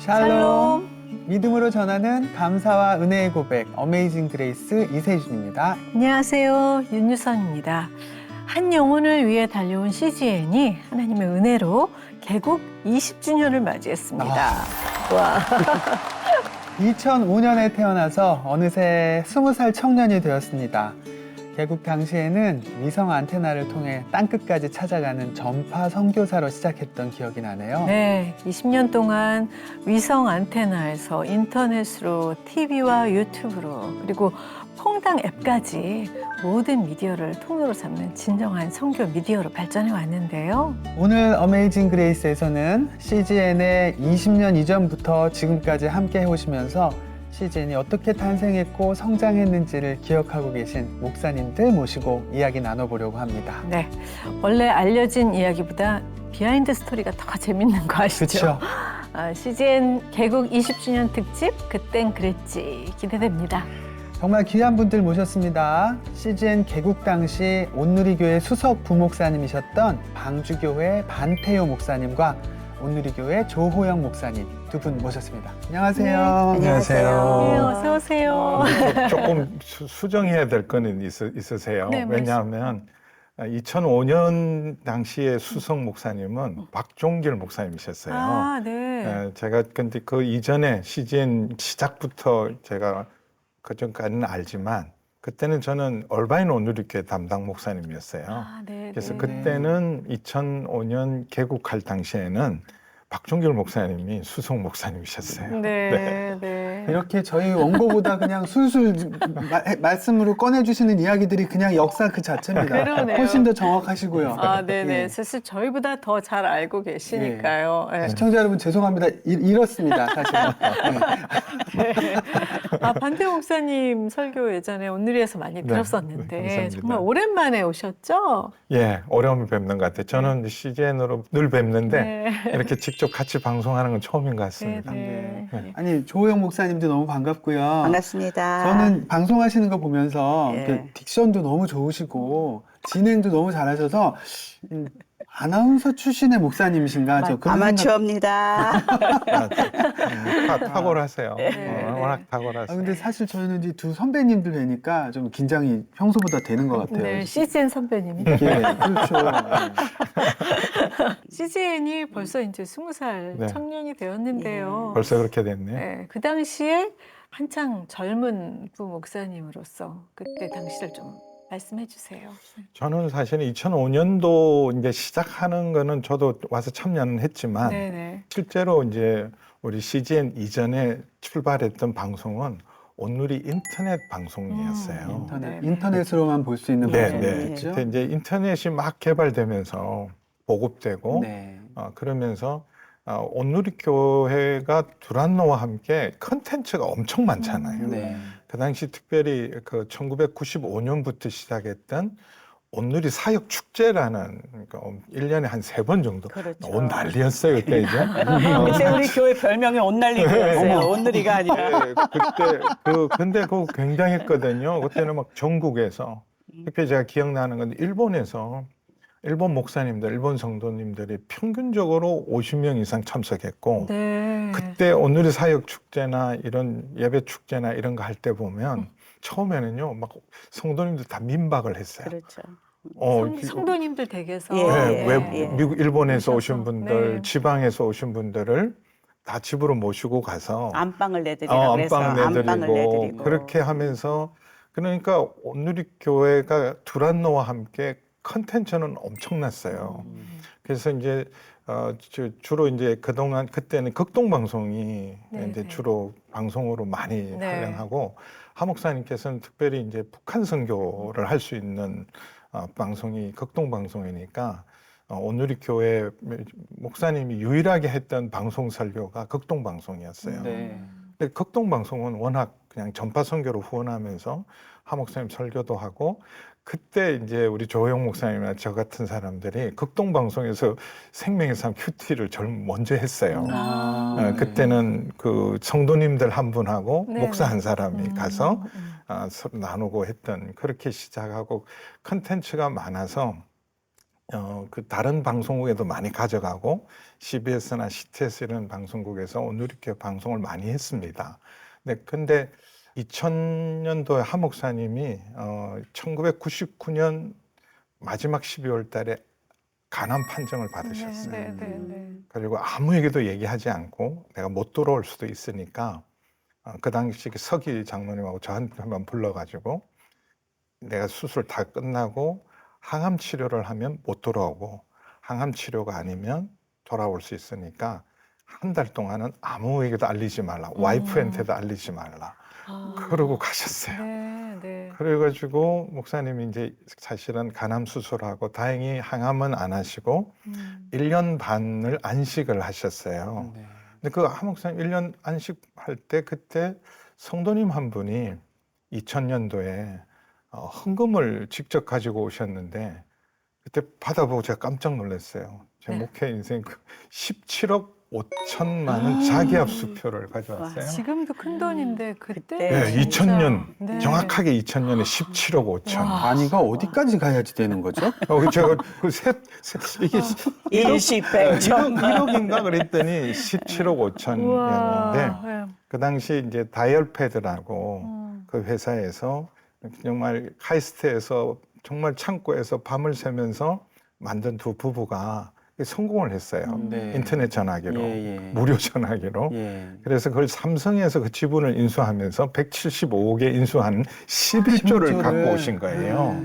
샬롬. 믿음으로 전하는 감사와 은혜의 고백, 어메이징 그레이스 이세준입니다. 안녕하세요. 윤유선입니다. 한 영혼을 위해 달려온 CGN이 하나님의 은혜로 개국 20주년을 맞이했습니다. 와. 2005년에 태어나서 어느새 20살 청년이 되었습니다. 개국 당시에는 위성 안테나를 통해 땅끝까지 찾아가는 전파 선교사로 시작했던 기억이 나네요. 네, 20년 동안 위성 안테나에서 인터넷으로 TV와 유튜브로 그리고 퐁당 앱까지 모든 미디어를 통로로 삼는 진정한 선교 미디어로 발전해 왔는데요. 오늘 어메이징 그레이스에서는 CGN의 20년 이전부터 지금까지 함께 해오시면서 CGN이 어떻게 탄생했고 성장했는지를 기억하고 계신 목사님들 모시고 이야기 나눠보려고 합니다. 네, 원래 알려진 이야기보다 비하인드 스토리가 더 재밌는 거 아시죠? 그렇죠. CGN 개국 20주년 특집 그땐 그랬지 기대됩니다. 정말 귀한 분들 모셨습니다. CGN 개국 당시 온누리교회 수석 부목사님이셨던 방주교회 반태효 목사님과 온누리교회 조호영 목사님 두 분 모셨습니다. 안녕하세요. 네, 안녕하세요. 네, 어서 오세요. 조금 수정해야 될 거는 있으세요. 네, 왜냐하면 2005년 당시에 수석 목사님은 박종길 목사님이셨어요. 아, 네. 제가 근데 그 이전에 CGN 시작부터 제가 그전까지는 알지만 그때는 저는 얼바인 온누리교회 담당 목사님이었어요. 아, 네. 그래서 네. 그때는 2005년 개국할 당시에는 박종길 목사님이 수석 목사님이셨어요. 네, 네. 이렇게 저희 원고보다 그냥 술술 말씀으로 꺼내주시는 이야기들이 그냥 역사 그 자체입니다. 그러네요. 훨씬 더 정확하시고요. 아, 네네. 예. 사실 저희보다 더 잘 알고 계시니까요. 네. 시청자 여러분 죄송합니다. 이렇습니다. 사실은. 네. 아, 반태호 목사님 설교 예전에 온누리에서 많이 네, 들었었는데 감사합니다. 정말 오랜만에 오셨죠? 예, 어려움을 뵙는 것 같아요. 저는 CGN으로 늘 뵙는데 네. 이렇게 직접 같이 방송하는 건 처음인 것 같습니다. 네. 아니 조호영 목사님도 너무 반갑고요. 반갑습니다. 저는 방송하시는 거 보면서 예. 그 딕션도 너무 좋으시고 진행도 너무 잘하셔서 아나운서 출신의 목사님이신가? 저 그런 아마추어입니다. 탁월하세요. 네. 워낙 생각... 탁월하세요. 근데 사실 저희는 이제 두 선배님들 뵈니까 좀 긴장이 평소보다 되는 것 같아요. 네, CGN 선배님이. 예, 그렇죠. CGN이 벌써 이제 20살 네. 청년이 되었는데요. 벌써 그렇게 됐네요. 네, 그 당시에 한창 젊은 부목사님으로서 그때 당시를 좀 말씀해 주세요. 저는 사실은 2005년도 이제 시작하는 거는 저도 와서 참여는 했지만 네네. 실제로 이제 우리 CGN 이전에 출발했던 방송은 온누리 인터넷 방송이었어요. 인터넷으로만 볼 수 있는 네, 방송이었죠. 그때 이제 인터넷이 막 개발되면서 보급되고 네. 그러면서 온누리 교회가 두란노와 함께 컨텐츠가 엄청 많잖아요. 네. 그 당시 특별히 그 1995년부터 시작했던 온누리 사역 축제라는 그러니까 1년에 한 3번 정도 그렇죠. 온 난리였어요 그때 이제. 그때 우리 교회 별명이 온난리교였어요. 온누리가 아니라. 네, 그때 근데 그거 굉장했거든요. 그때는 막 전국에서 특히 제가 기억나는 건 일본에서 일본 목사님들, 일본 성도님들이 평균적으로 50명 이상 참석했고 네. 그때 온누리 사역 축제나 이런 예배 축제나 이런 거 할 때 보면 처음에는요 막 성도님들 다 민박을 했어요. 그렇죠. 성도님들 댁에서 예, 왜 미국 일본에서 오셔서. 오신 분들, 네. 지방에서 오신 분들을 다 집으로 모시고 가서 안방을 내드리라고 그래서 안방 안방을 내드리고. 그렇게 하면서 그러니까 온누리 교회가 두란노와 함께 컨텐츠는 엄청났어요. 그래서 이제 주로 이제 그동안 그때는 극동 방송이 네, 이제 네. 주로 방송으로 많이 네. 활용하고 하 목사님께서는 특별히 이제 북한 선교를 할 수 있는 방송이 극동 방송이니까 온누리 교회 목사님이 유일하게 했던 방송 설교가 극동 방송이었어요. 네. 근데 극동 방송은 워낙 그냥 전파 선교로 후원하면서 하 목사님 설교도 하고 그때 이제 우리 조호영 목사님이나 저 같은 사람들이 극동 방송에서 생명의 삶 큐티를 먼저 했어요. 그때는 그 성도님들 한 분하고 네네. 목사 한 사람이 가서 서로 나누고 했던 그렇게 시작하고 컨텐츠가 많아서 그 다른 방송국에도 많이 가져가고 CBS나 CTS 이런 방송국에서 오늘이렇게 방송을 많이 했습니다. 근데 2000년도에 하 목사님이 1999년 마지막 12월 달에 간암 판정을 받으셨어요. 네. 그리고 아무에게도 얘기하지 않고 내가 못 돌아올 수도 있으니까 그 당시 서기 장로님하고 저한테 한번 불러가지고 내가 수술 다 끝나고 항암 치료를 하면 못 돌아오고 항암 치료가 아니면 돌아올 수 있으니까 한 달 동안은 아무에게도 알리지 말라. 와이프한테도 알리지 말라. 그러고 가셨어요. 네. 그래가지고 목사님이 이제 사실은 간암 수술하고 다행히 항암은 안 하시고 1년 반을 안식을 하셨어요. 네. 근데 그 하 목사님 1년 안식할 때 그때 성도님 한 분이 2000년도에 헌금을 직접 가지고 오셨는데 그때 받아보고 제가 깜짝 놀랐어요. 제 네. 목회 인생 17억 5천만 원 자기압 수표를 가져왔어요. 지금도 큰 돈인데 그때 네, 진짜- 2000년 네. 정확하게 2000년에 17억 5천. 와. 단위가 어디까지 가야지 되는 거죠? 제가 이게 일시백천. 1억인가 그랬더니 17억 5천이었는데 우와. 네. 그 당시 이제 다이얼패드라고 그 회사에서 정말 카이스트에서 정말 창고에서 밤을 새면서 만든 두 부부가 성공을 했어요. 네. 인터넷 전화기로, 예. 무료 전화기로. 예. 그래서 그걸 삼성에서 그 지분을 인수하면서 175억에 인수한 11조를 갖고 오신 거예요.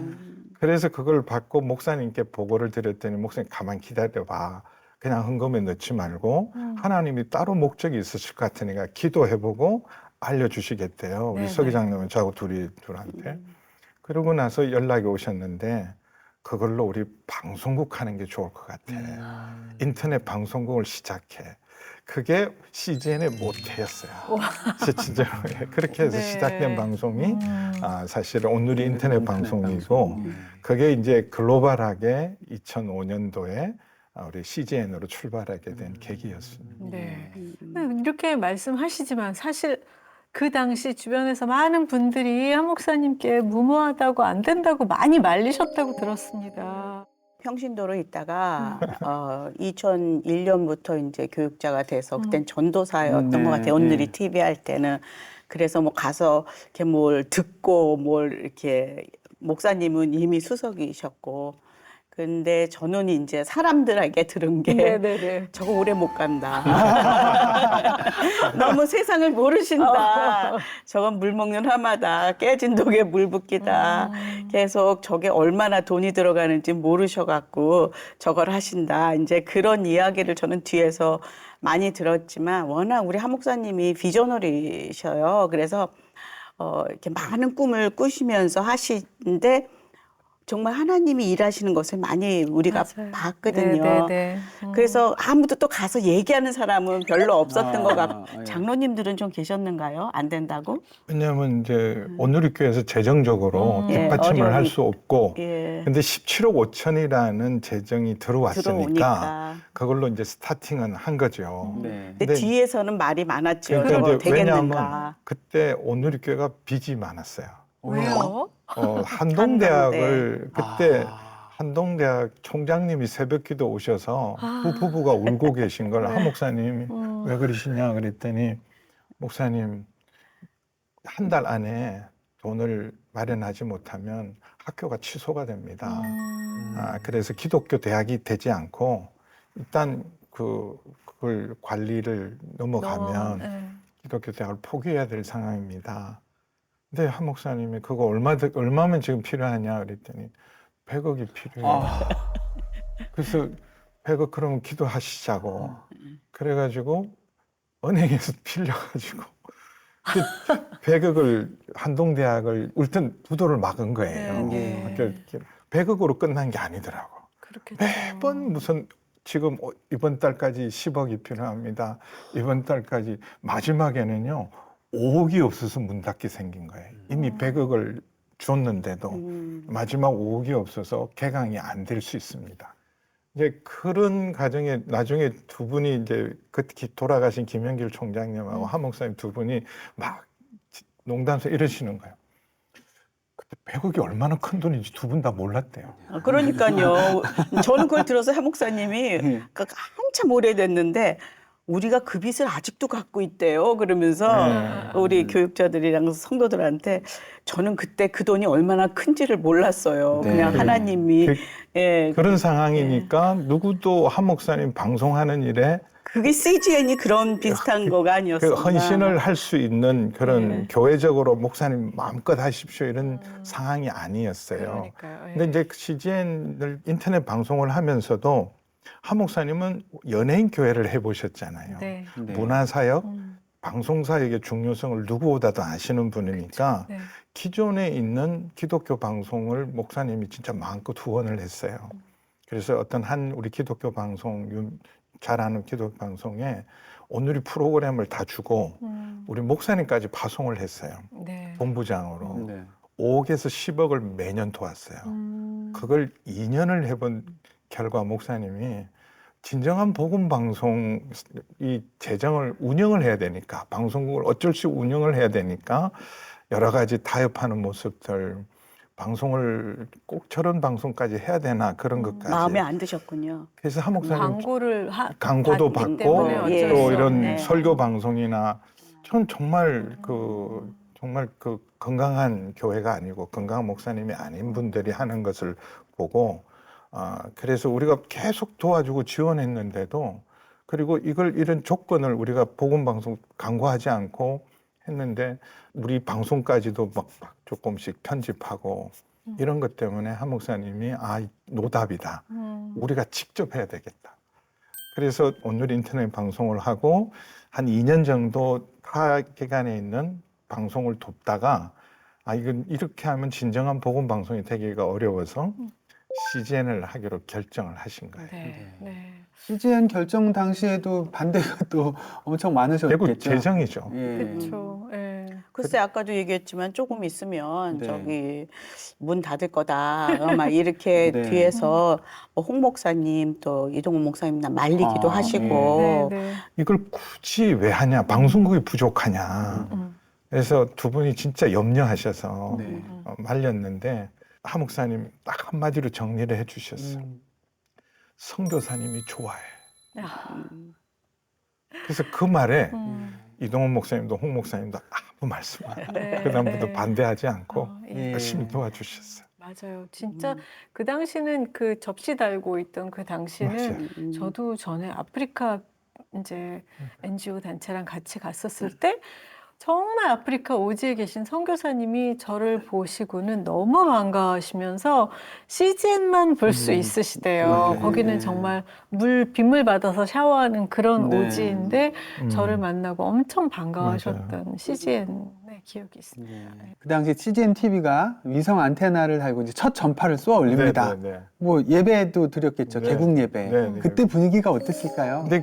그래서 그걸 받고 목사님께 보고를 드렸더니 목사님 가만 기다려봐. 그냥 헌금에 넣지 말고 하나님이 따로 목적이 있으실 것 같으니까 기도해보고 알려주시겠대요. 우리 네네. 서기 장로님 저하고 둘한테. 그러고 나서 연락이 오셨는데 그걸로 우리 방송국 하는 게 좋을 것 같아. 인터넷 방송국을 시작해. 그게 CGN의 모태였어요. 진짜로. 그렇게 해서 네. 시작된 방송이 사실은 오늘이 인터넷 방송이고 그게 이제 글로벌하게 2005년도에 우리 CGN으로 출발하게 된 계기였습니다. 네. 이렇게 말씀하시지만 사실 그 당시 주변에서 많은 분들이 한 목사님께 무모하다고 안 된다고 많이 말리셨다고 들었습니다. 평신도로 있다가 2001년부터 이제 교육자가 돼서 그땐 전도사였던 네, 것 같아요. 오늘이 네. TV 할 때는. 그래서 뭐 가서 이렇게 뭘 듣고 뭘 이렇게 목사님은 이미 수석이셨고 근데 저는 이제 사람들에게 들은 게 네네네. 저거 오래 못 간다. 너무 세상을 모르신다. 저건 물 먹는 하마다. 깨진 독에 물 붓기다. 계속 저게 얼마나 돈이 들어가는지 모르셔갖고 저걸 하신다. 이제 그런 이야기를 저는 뒤에서 많이 들었지만 워낙 우리 하 목사님이 비저너리셔요. 그래서 이렇게 많은 꿈을 꾸시면서 하시는데 정말 하나님이 일하시는 것을 많이 우리가 맞아요. 봤거든요. 네네네. 그래서 아무도 또 가서 얘기하는 사람은 별로 없었던 것 같고 예. 장로님들은 좀 계셨는가요? 안 된다고? 왜냐하면 이제 오늘리교회에서 재정적으로 예, 뒷받침을 할 어려움이- 수 없고 예. 근데 17억 5천이라는 재정이 들어왔으니까 들어오니까. 그걸로 이제 스타팅은 한 거죠. 네. 근데 뒤에서는 말이 많았죠. 그러니까 저거 이제 왜냐하면 되겠는가. 그때 오늘리교회가 빚이 많았어요. 왜요? 한동대학을 그때 한동대학 총장님이 새벽기도 오셔서 그 부부가 울고 계신 걸 한 목사님이 왜 그러시냐 그랬더니 목사님 한 달 안에 돈을 마련하지 못하면 학교가 취소가 됩니다. 그래서 기독교 대학이 되지 않고 일단 그걸 관리를 넘어가면 기독교 대학을 포기해야 될 상황입니다. 근데 한 목사님이 그거 얼마면 지금 필요하냐 그랬더니 100억이 필요해요. 그래서 100억 그러면 기도하시자고. 그래가지고 은행에서 빌려가지고 100억을 한동대학을 울튼 부도를 막은 거예요. 네. 그러니까 100억으로 끝난 게 아니더라고. 그렇겠죠. 매번 무슨 지금 이번 달까지 10억이 필요합니다. 이번 달까지 마지막에는요 5억이 없어서 문 닫기 생긴 거예요. 이미 100억을 줬는데도 마지막 5억이 없어서 개강이 안 될 수 있습니다. 이제 그런 과정에 나중에 두 분이 이제 그 돌아가신 김현길 총장님하고 한 목사님 두 분이 막 농담서 이러시는 거예요. 100억이 얼마나 큰 돈인지 두 분 다 몰랐대요. 그러니까요. 저는 그걸 들어서 하 목사님이 네. 한참 오래됐는데 우리가 그 빚을 아직도 갖고 있대요. 그러면서 네. 우리 교육자들이랑 성도들한테 저는 그때 그 돈이 얼마나 큰지를 몰랐어요. 네. 그냥 하나님이 그- 예, 그런 상황이니까 누구도 한 목사님 방송하는 일에 그게 CGN이 그런 비슷한 거가 그 아니었었나. 헌신을 할 수 있는 그런 네. 교회적으로 목사님 마음껏 하십시오 이런 상황이 아니었어요. 그러니까요. 예. 근데 이제 CGN을 인터넷 방송을 하면서도 한 목사님은 연예인 교회를 해보셨잖아요. 네. 네. 문화사역, 음. 방송사역의 중요성을 누구보다도 아시는 분이니까 네. 기존에 있는 기독교 방송을 목사님이 진짜 마음껏 후원을 했어요. 그래서 어떤 한 우리 기독교 방송, 잘 아는 기독교 방송에 오늘의 프로그램을 다 주고 우리 목사님까지 파송을 했어요. 네. 본부장으로. 네. 5억에서 10억을 매년 도왔어요. 그걸 2년을 해본 결과 목사님이 진정한 복음 방송 이 재정을 운영을 해야 되니까 방송국을 어쩔 수 없이 운영을 해야 되니까 여러 가지 타협하는 모습들 방송을 꼭 저런 방송까지 해야 되나 그런 것까지 마음에 안 드셨군요. 그래서 한 목사님 광고도 받기 받고 때문에 또 어쩔 또 수 이런 없네. 설교 방송이나 전 정말 정말 그 건강한 교회가 아니고 건강한 목사님이 아닌 분들이 하는 것을 보고 그래서 우리가 계속 도와주고 지원했는데도 그리고 이런 조건을 우리가 복음 방송 광고하지 않고 했는데 우리 방송까지도 막 조금씩 편집하고 이런 것 때문에 한 목사님이 노답이다. 우리가 직접 해야 되겠다. 그래서 오늘 인터넷 방송을 하고 한 2년 정도 타 기관에 있는 방송을 돕다가 이건 이렇게 하면 진정한 복음 방송이 되기가 어려워서 CGN을 하기로 결정을 하신 거예요. 네. 네. CGN 결정 당시에도 반대가 또 엄청 많으셨겠죠. 결국 재정이죠. 예. 그렇죠. 예. 글쎄 아까도 얘기했지만 조금 있으면 네. 저기 문 닫을 거다. 막 이렇게 네. 뒤에서 뭐홍 목사님 또 이동훈 목사님 말리기도 아, 하시고 네. 네. 이걸 굳이 왜 하냐? 방송국이 부족하냐? 그래서 두 분이 진짜 염려하셔서 네. 말렸는데 하 목사님 딱 한마디로 정리를 해주셨어요. 선교사님이 좋아해. 아, 그래서 그 말에 음. 이동훈 목사님도 홍 목사님도 아무 말씀 안 하고 네. 그다음부터 네. 반대하지 않고 예. 열심히 도와주셨어요. 맞아요. 진짜 그 당시는 그 접시 달고 있던 그 당시는 맞아요. 저도 전에 아프리카 이제 NGO 단체랑 같이 갔었을 때 정말 아프리카 오지에 계신 선교사님이 저를 보시고는 너무 반가워하시면서 CGN만 볼 수 있으시대요. 맞아요. 거기는 네. 정말 빗물 받아서 샤워하는 그런 네. 오지인데 저를 만나고 엄청 반가워하셨던 맞아요. CGN의 기억이 있습니다. 네. 그 당시 CGN TV가 위성 안테나를 달고 이제 첫 전파를 쏘아 올립니다. 네. 뭐 예배도 드렸겠죠. 네. 개국 예배. 네. 그때 분위기가 어땠을까요? 근데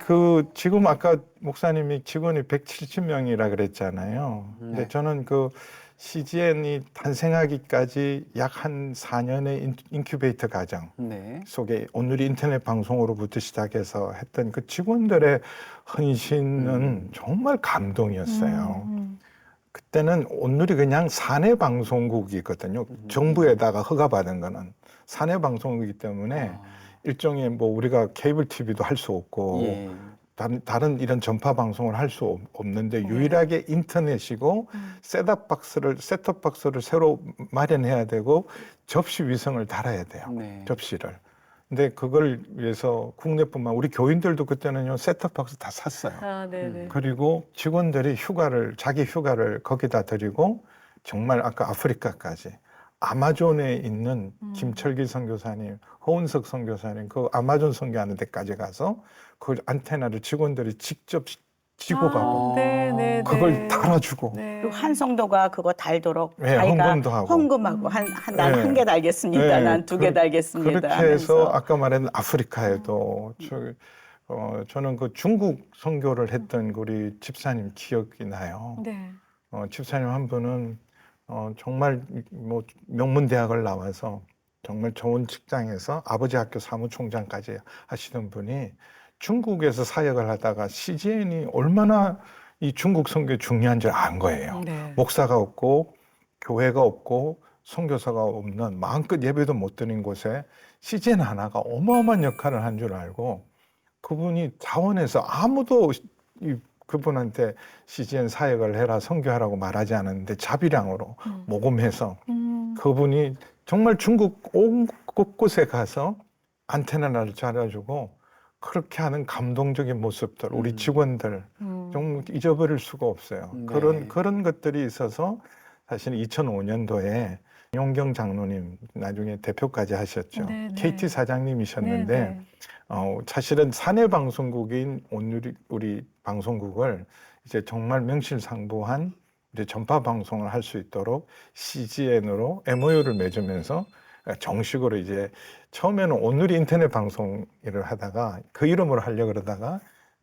지금 아까 목사님이 직원이 170명이라 그랬잖아요. 근데 네. 저는 그 CGN이 탄생하기까지 약 한 4년의 인큐베이터 과정 네. 속에 오늘 인터넷 방송으로부터 시작해서 했던 그 직원들의 헌신은 정말 감동이었어요. 그때는 오늘이 그냥 사내 방송국이거든요. 정부에다가 허가받은 거는 사내 방송이기 때문에 일종의 뭐 우리가 케이블 TV도 할 수 없고 예. 다른 이런 전파 방송을 할 수 없는데 유일하게 인터넷이고 셋톱 박스를 새로 마련해야 되고 접시 위성을 달아야 돼요. 네. 접시를. 근데 그걸 위해서 국내뿐만 우리 교인들도 그때는요 셋톱 박스 다 샀어요. 아, 네네. 그리고 직원들이 자기 휴가를 거기다 드리고 정말 아까 아프리카까지 아마존에 있는 김철기 선교사님, 허은석 선교사님 그 아마존 선교하는 데까지 가서 그 안테나를 직원들이 직접 지고 가고 네네. 그걸 달아주고 네. 그리고 한 성도가 그거 달도록 네, 자기가 헌금도 하고. 헌금하고 난 한 개 달겠습니다. 네, 난 두 개 달겠습니다. 그렇게 해서 하면서. 아까 말했던 아프리카에도 저는 그 중국 선교를 했던 우리 집사님 기억이 나요. 네. 집사님 한 분은 정말 뭐 명문 대학을 나와서 정말 좋은 직장에서 아버지 학교 사무총장까지 하시던 분이 중국에서 사역을 하다가 CGN이 얼마나 이 중국 선교에 중요한 줄 안 거예요. 네. 목사가 없고 교회가 없고 선교사가 없는 마음껏 예배도 못 드린 곳에 CGN 하나가 어마어마한 역할을 한 줄 알고 그분이 자원해서 아무도 그분한테 CGN 사역을 해라 선교하라고 말하지 않았는데 자비량으로 모금해서 그분이 정말 중국 온 곳곳에 가서 안테나를 잘라주고 그렇게 하는 감동적인 모습들 우리 직원들 정말 잊어버릴 수가 없어요. 네. 그런 것들이 있어서 사실 2005년도에 용경 장로님 나중에 대표까지 하셨죠. 네, 네. KT 사장님이셨는데 네, 네. 사실은 사내 방송국인 오늘 우리 방송국을 이제 정말 명실상부한 이제 전파 방송을 할 수 있도록 CGN으로 MOU를 맺으면서 정식으로 이제 처음에는 오늘이 인터넷 방송 일을 하다가 그 이름으로 하려고 그러다가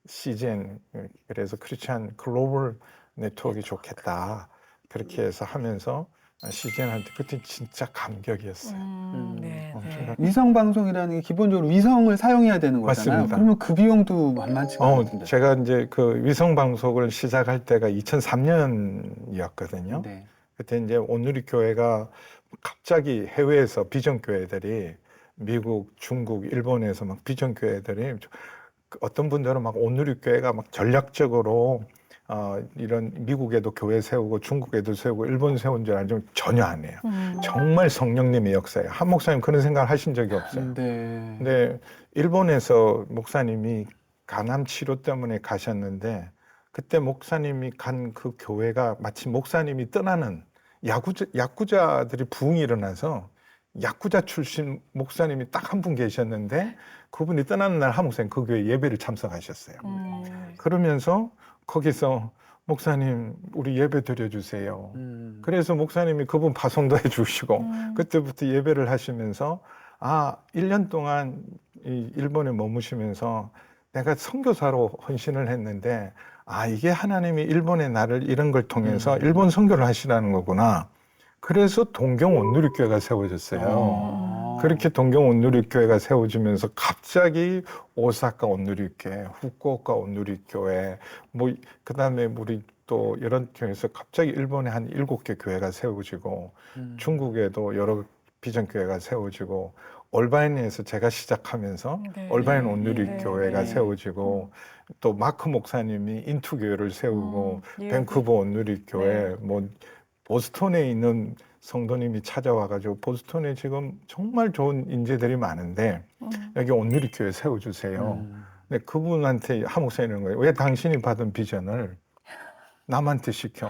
CGN 그래서 크리스찬 글로벌 네트워크가 좋겠다 그렇게 해서 하면서 CGN한테 그때 진짜 감격이었어요. 네, 엄청 네. 위성 방송이라는 게 기본적으로 위성을 사용해야 되는 거잖아요. 맞습니다. 그러면 그 비용도 만만치가 않은데. 제가 이제 그 위성 방송을 시작할 때가 2003년이었거든요. 네. 그때 이제 오누리 교회가 갑자기 해외에서 비전 교회들이 미국, 중국, 일본에서 막 비전 교회들이 어떤 분들은 막 오누리 교회가 막 전략적으로 이런 미국에도 교회 세우고 중국에도 세우고 일본 세운 줄 알지만 전혀 아니에요. 정말 성령님의 역사예요. 한 목사님 그런 생각을 하신 적이 없어요. 네. 근데 일본에서 목사님이 간암 치료 때문에 가셨는데 그때 목사님이 간 그 교회가 마치 목사님이 떠나는 야구자들이 부흥이 일어나서 야구자 출신 목사님이 딱 한 분 계셨는데 그분이 떠나는 날 한 목사님 그 교회 예배를 참석하셨어요. 그러면서 거기서 목사님 우리 예배 드려주세요. 그래서 목사님이 그분 파송도 해주시고 그때부터 예배를 하시면서 1년 동안 이 일본에 머무시면서 내가 선교사로 헌신을 했는데 이게 하나님이 일본의 나를 이런 걸 통해서 일본 선교를 하시라는 거구나. 그래서 동경 온누리교회가 세워졌어요. 그렇게 동경 온누리교회가 세워지면서 갑자기 오사카 온누리교회, 후쿠오카 온누리교회, 그다음에 우리 또 이런 교회에서 갑자기 일본에 한 7개 교회가 세워지고 중국에도 여러 비전 교회가 세워지고 올바인에서 제가 시작하면서 네. 올바인 온누리교회가 네. 세워지고 또 마크 목사님이 인투교회를 세우고 예. 밴쿠버 온누리교회 보스턴에 있는 성도님이 찾아와가지고 보스턴에 지금 정말 좋은 인재들이 많은데 여기 온누리교회 세워주세요. 근데 그분한테 한 목사님이 거예요. 왜 당신이 받은 비전을 남한테 시켜?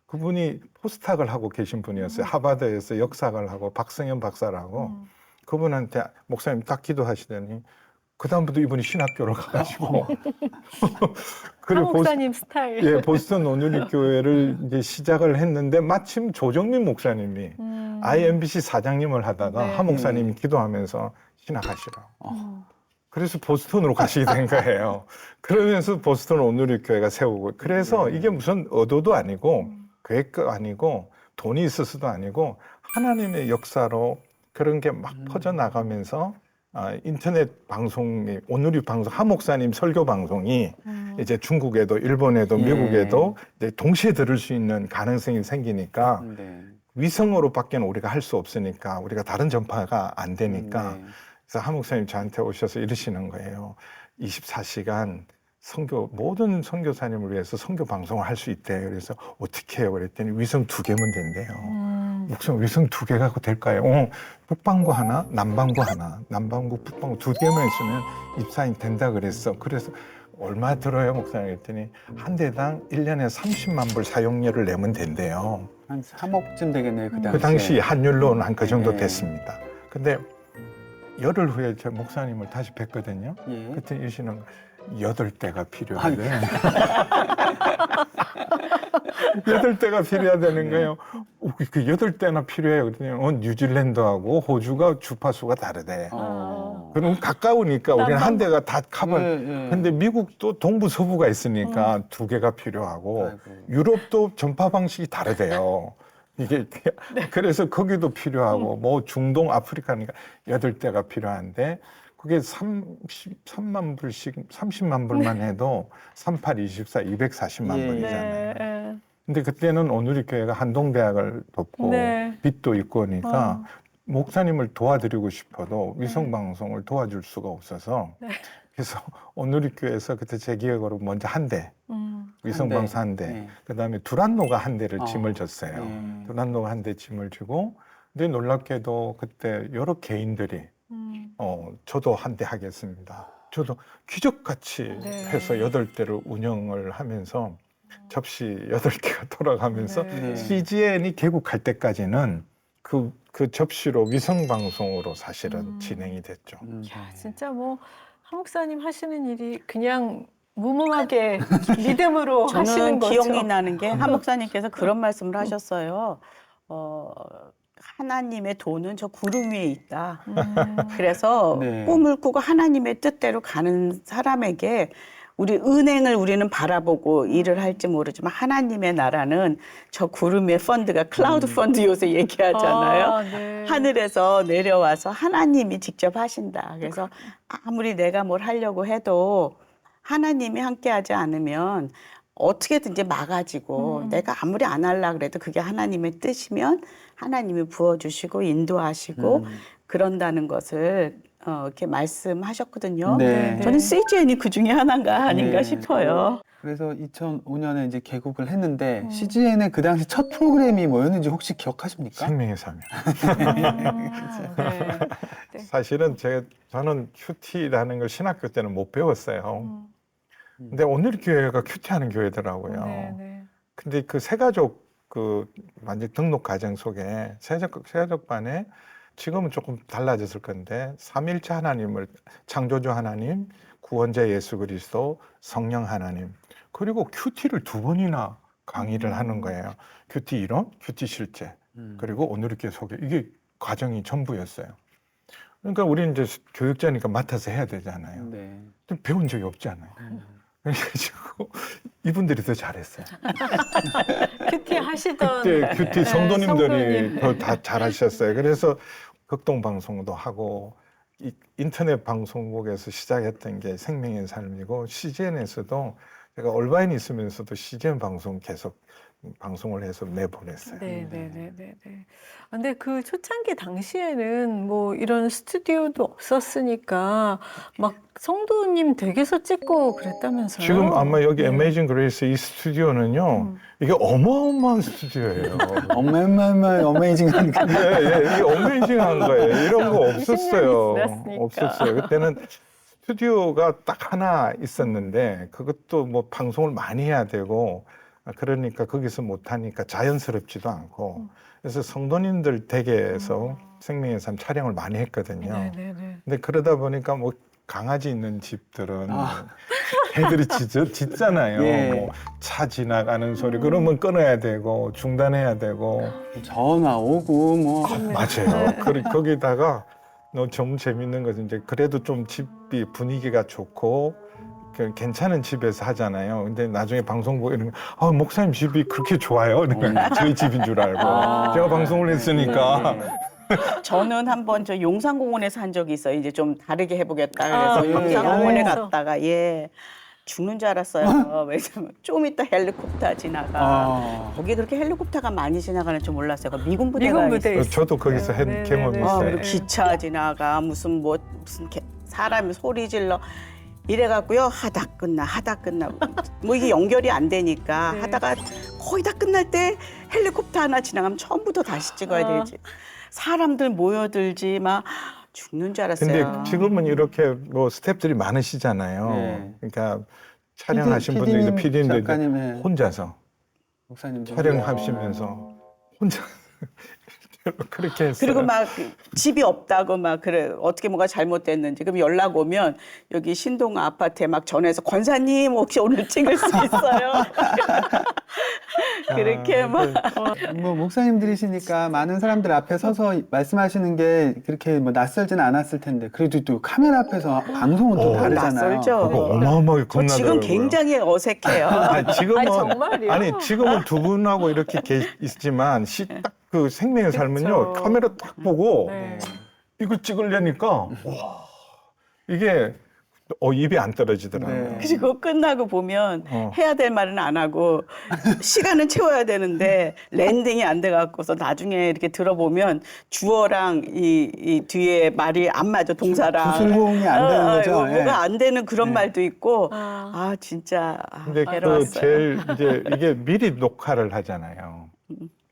그분이 포스닥을 하고 계신 분이었어요. 하버드에서 역사학을 하고 박성현 박사라고 그분한테 목사님 딱 기도하시더니 그 다음부터 이분이 신학교를 가가지고 한 목사님 스타일. 보스턴 온누리교회를 이제 시작을 했는데 마침 조정민 목사님이 IMBC 사장님을 하다가 네. 한 목사님이 기도하면서 신학하시라고. 그래서 보스턴으로 가시게 된 거예요. 그러면서 보스턴 온누리교회가 세우고 그래서 이게 무슨 의도도 아니고 계획도 아니고 돈이 있어서도 아니고 하나님의 역사로 그런 게 막 퍼져나가면서 인터넷 방송이 온누리 방송 한 목사님 설교 방송이 이제 중국에도 일본에도 미국에도 이제 동시에 들을 수 있는 가능성이 생기니까 위성으로밖에는 우리가 할 수 없으니까 우리가 다른 전파가 안 되니까 그래서 한 목사님 저한테 오셔서 이러시는 거예요. 24시간 모든 선교사님을 위해서 선교 방송을 할 수 있대요. 그래서 어떻게 해요? 그랬더니 위성 2개면 된대요. 목사님 위성 2개 갖고 될까요? 북방구 하나, 남방구 하나, 남방구, 북방구 2개만 있으면 입사인 된다 그랬어. 그래서 얼마 들어요, 목사님? 그랬더니 한 대당 1년에 30만 불 사용료를 내면 된대요. 한 3억쯤 되겠네요. 그 당시 한율로는 한 그 정도 네. 됐습니다. 근데 열흘 후에 저 목사님을 다시 뵀거든요. 그때 이시는 8대가 필요하대. 8대가 필요하다는 거예요. 그 8대나 필요해요. 그랬더니 뉴질랜드하고 호주가 주파수가 다르대. 그럼 가까우니까 우리는 한 대가 다 커버. 근데 미국도 동부 서부가 있으니까 2개가 필요하고 유럽도 전파 방식이 다르대요. 이게 그래서 거기도 필요하고 중동 아프리카니까 8대가 필요한데 그게 33만 불씩 30만 불만 해도 38, 24, 240만 불이잖아요. 근데 그때는 오누리 교회가 한동대학을 돕고 네. 빚도 있고 하니까 어. 목사님을 도와드리고 싶어도 위성방송을 도와줄 수가 없어서 네. 그래서 오누리 교회에서 그때 제 기억으로 먼저 한 대, 위성방송 한 대, 네. 그다음에 두란노가 한 대를 어. 짐을 졌어요. 네. 두란노가 한 대 짐을 주고, 근데 놀랍게도 그때 여러 개인들이 저도 한 대 하겠습니다. 저도 기적같이 네. 해서 8대를 운영을 하면서 접시 8개가 돌아가면서 네. CGN이 개국할 때까지는 그 접시로 위성방송으로 사실은 진행이 됐죠. 야, 진짜 뭐 한목사님 하시는 일이 그냥 무모하게 믿음으로 하시는 저는 거죠. 기억이 나는 게 한 목사님께서 그런 말씀을 하셨어요. 하나님의 돈은 저 구름 위에 있다. 그래서 네. 꿈을 꾸고 하나님의 뜻대로 가는 사람에게 은행을 우리는 바라보고 일을 할지 모르지만 하나님의 나라는 저 구름 위에 펀드가 클라우드 펀드 요새 얘기하잖아요. 아, 네. 하늘에서 내려와서 하나님이 직접 하신다. 그래서 아무리 내가 뭘 하려고 해도 하나님이 함께하지 않으면 어떻게든지 막아지고 내가 아무리 안 하려고 그래도 그게 하나님의 뜻이면 하나님이 부어주시고 인도하시고 그런다는 것을 이렇게 말씀하셨거든요. 네. 저는 CGN이 그 중에 하나인가 아닌가 네. 싶어요. 그래서 2005년에 이제 개국을 했는데 CGN의 그 당시 첫 프로그램이 뭐였는지 혹시 기억하십니까? 생명의 사명. 네. 네. 사실은 저는 큐티라는 걸 신학교 때는 못 배웠어요. 근데 오늘 교회가 큐티하는 교회더라고요. 네, 네. 근데 그 새가족 완전 등록 과정 속에 새가족반에 지금은 조금 달라졌을 건데 삼일체 하나님을 창조주 하나님, 구원자 예수 그리스도, 성령 하나님 그리고 큐티를 2번이나 강의를 하는 거예요. 큐티 이론, 큐티 실제 그리고 오늘 교회 소개 이게 과정이 전부였어요. 그러니까 우리는 이제 교육자니까 맡아서 해야 되잖아요. 네. 근데 배운 적이 없잖아요. 그래가지고 이분들이 더 잘했어요. 큐티 하시던 그때 큐티 성도님들이 성도님. 더 다 잘하셨어요. 그래서 극동 방송도 하고 인터넷 방송국에서 시작했던 게 생명의 삶이고 CGN에서도 제가 얼바인 있으면서도 CGN 방송 계속 방송을 해서 내보냈어요. 네, 네, 네, 네, 네. 근데 그 초창기 당시에는 뭐 이런 스튜디오도 없었으니까 막 성도님 댁에서 찍고 그랬다면서요? 지금 아마 여기 네. 어메이징 그레이스 이 스튜디오는요, 이게 어마어마한 스튜디오예요. 엄마엄마 어메이징한 그 이게 어메이징한 거예요. 이런 거 20년이 없었어요. 지났으니까. 없었어요. 그때는 스튜디오가 딱 하나 있었는데 그것도 뭐 방송을 많이 해야 되고 그러니까 거기서 못하니까 자연스럽지도 않고 그래서 성도님들 댁에서 생명의 삶 촬영을 많이 했거든요. 네, 네, 네. 근데 그러다 보니까 뭐 강아지 있는 집들은 애들이 짖잖아요. 예. 뭐 차 지나가는 소리 그러면 끊어야 되고 중단해야 되고 전화 오고 뭐 맞아요. 거기다가 좀 재밌는 것은 이제 그래도 좀 집이 분위기가 좋고 괜찮은 집에서 하잖아요. 근데 나중에 방송 보고 이러면 목사님 집이 그렇게 좋아요. 그러니까 저희 집인 줄 알고 제가 방송을 했으니까 저는 한번 저 용산공원에서 한 적이 있어요. 이제 좀 다르게 해보겠다. 그래서 예. 용산공원에 야외에서. 갔다가 죽는 줄 알았어요. 왜냐면 좀 이따 헬리콥터 지나가. 거기 그렇게 헬리콥터가 많이 지나가는 줄 몰랐어요. 그 미군 부대가 미군 부대 있어요. 있어요. 저도 거기서 한 네, 경험이 네, 네. 있어요. 그리고 기차 지나가 무슨 사람이 소리 질러 이래갖고요 하다 끝나 뭐 이게 연결이 안 되니까 네. 하다가 거의 다 끝날 때 헬리콥터 하나 지나가면 처음부터 다시 찍어야 되지. 사람들 모여들지 막 죽는 줄 알았어요. 근데 지금은 이렇게 뭐 스태프들이 많으시잖아요. 네. 그러니까 촬영하신 분들도 PD님들도 작가님의 혼자서 목사님도 촬영하시면서 혼자 그렇게 했어요. 그리고 막 집이 없다고 막 그래 어떻게 뭐가 잘못됐는지 그럼 연락 오면 여기 신동 아파트에 막 전화해서 권사님 혹시 오늘 찍을 수 있어요? 그렇게 막 뭐 목사님들이시니까 많은 사람들 앞에 서서 말씀하시는 게 그렇게 뭐 낯설지는 않았을 텐데 그래도 또 카메라 앞에서 방송은 또 다르잖아요. 낯설죠. 그거 어마어마하게 저 지금 겁나더라고요. 굉장히 어색해요. 아니, 지금은 정말이요? 아니 지금은 두 분하고 이렇게 있지만 딱 그 생명의 삶은요 그쵸. 카메라 딱 보고 네. 이걸 찍으려니까 와 이게 입이 안 떨어지더라고요. 네. 그리고 끝나고 보면 어. 해야 될 말은 안 하고 시간은 채워야 되는데 랜딩이 안 돼 갖고서 나중에 이렇게 들어보면 주어랑 이 뒤에 말이 안 맞아 동사랑 구슬호응이 안 되는 거죠? 뭐가 예. 안 되는 그런 네. 말도 있고 아. 진짜 근데 그 괴로웠어요. 제일 이제 이게 미리 녹화를 하잖아요.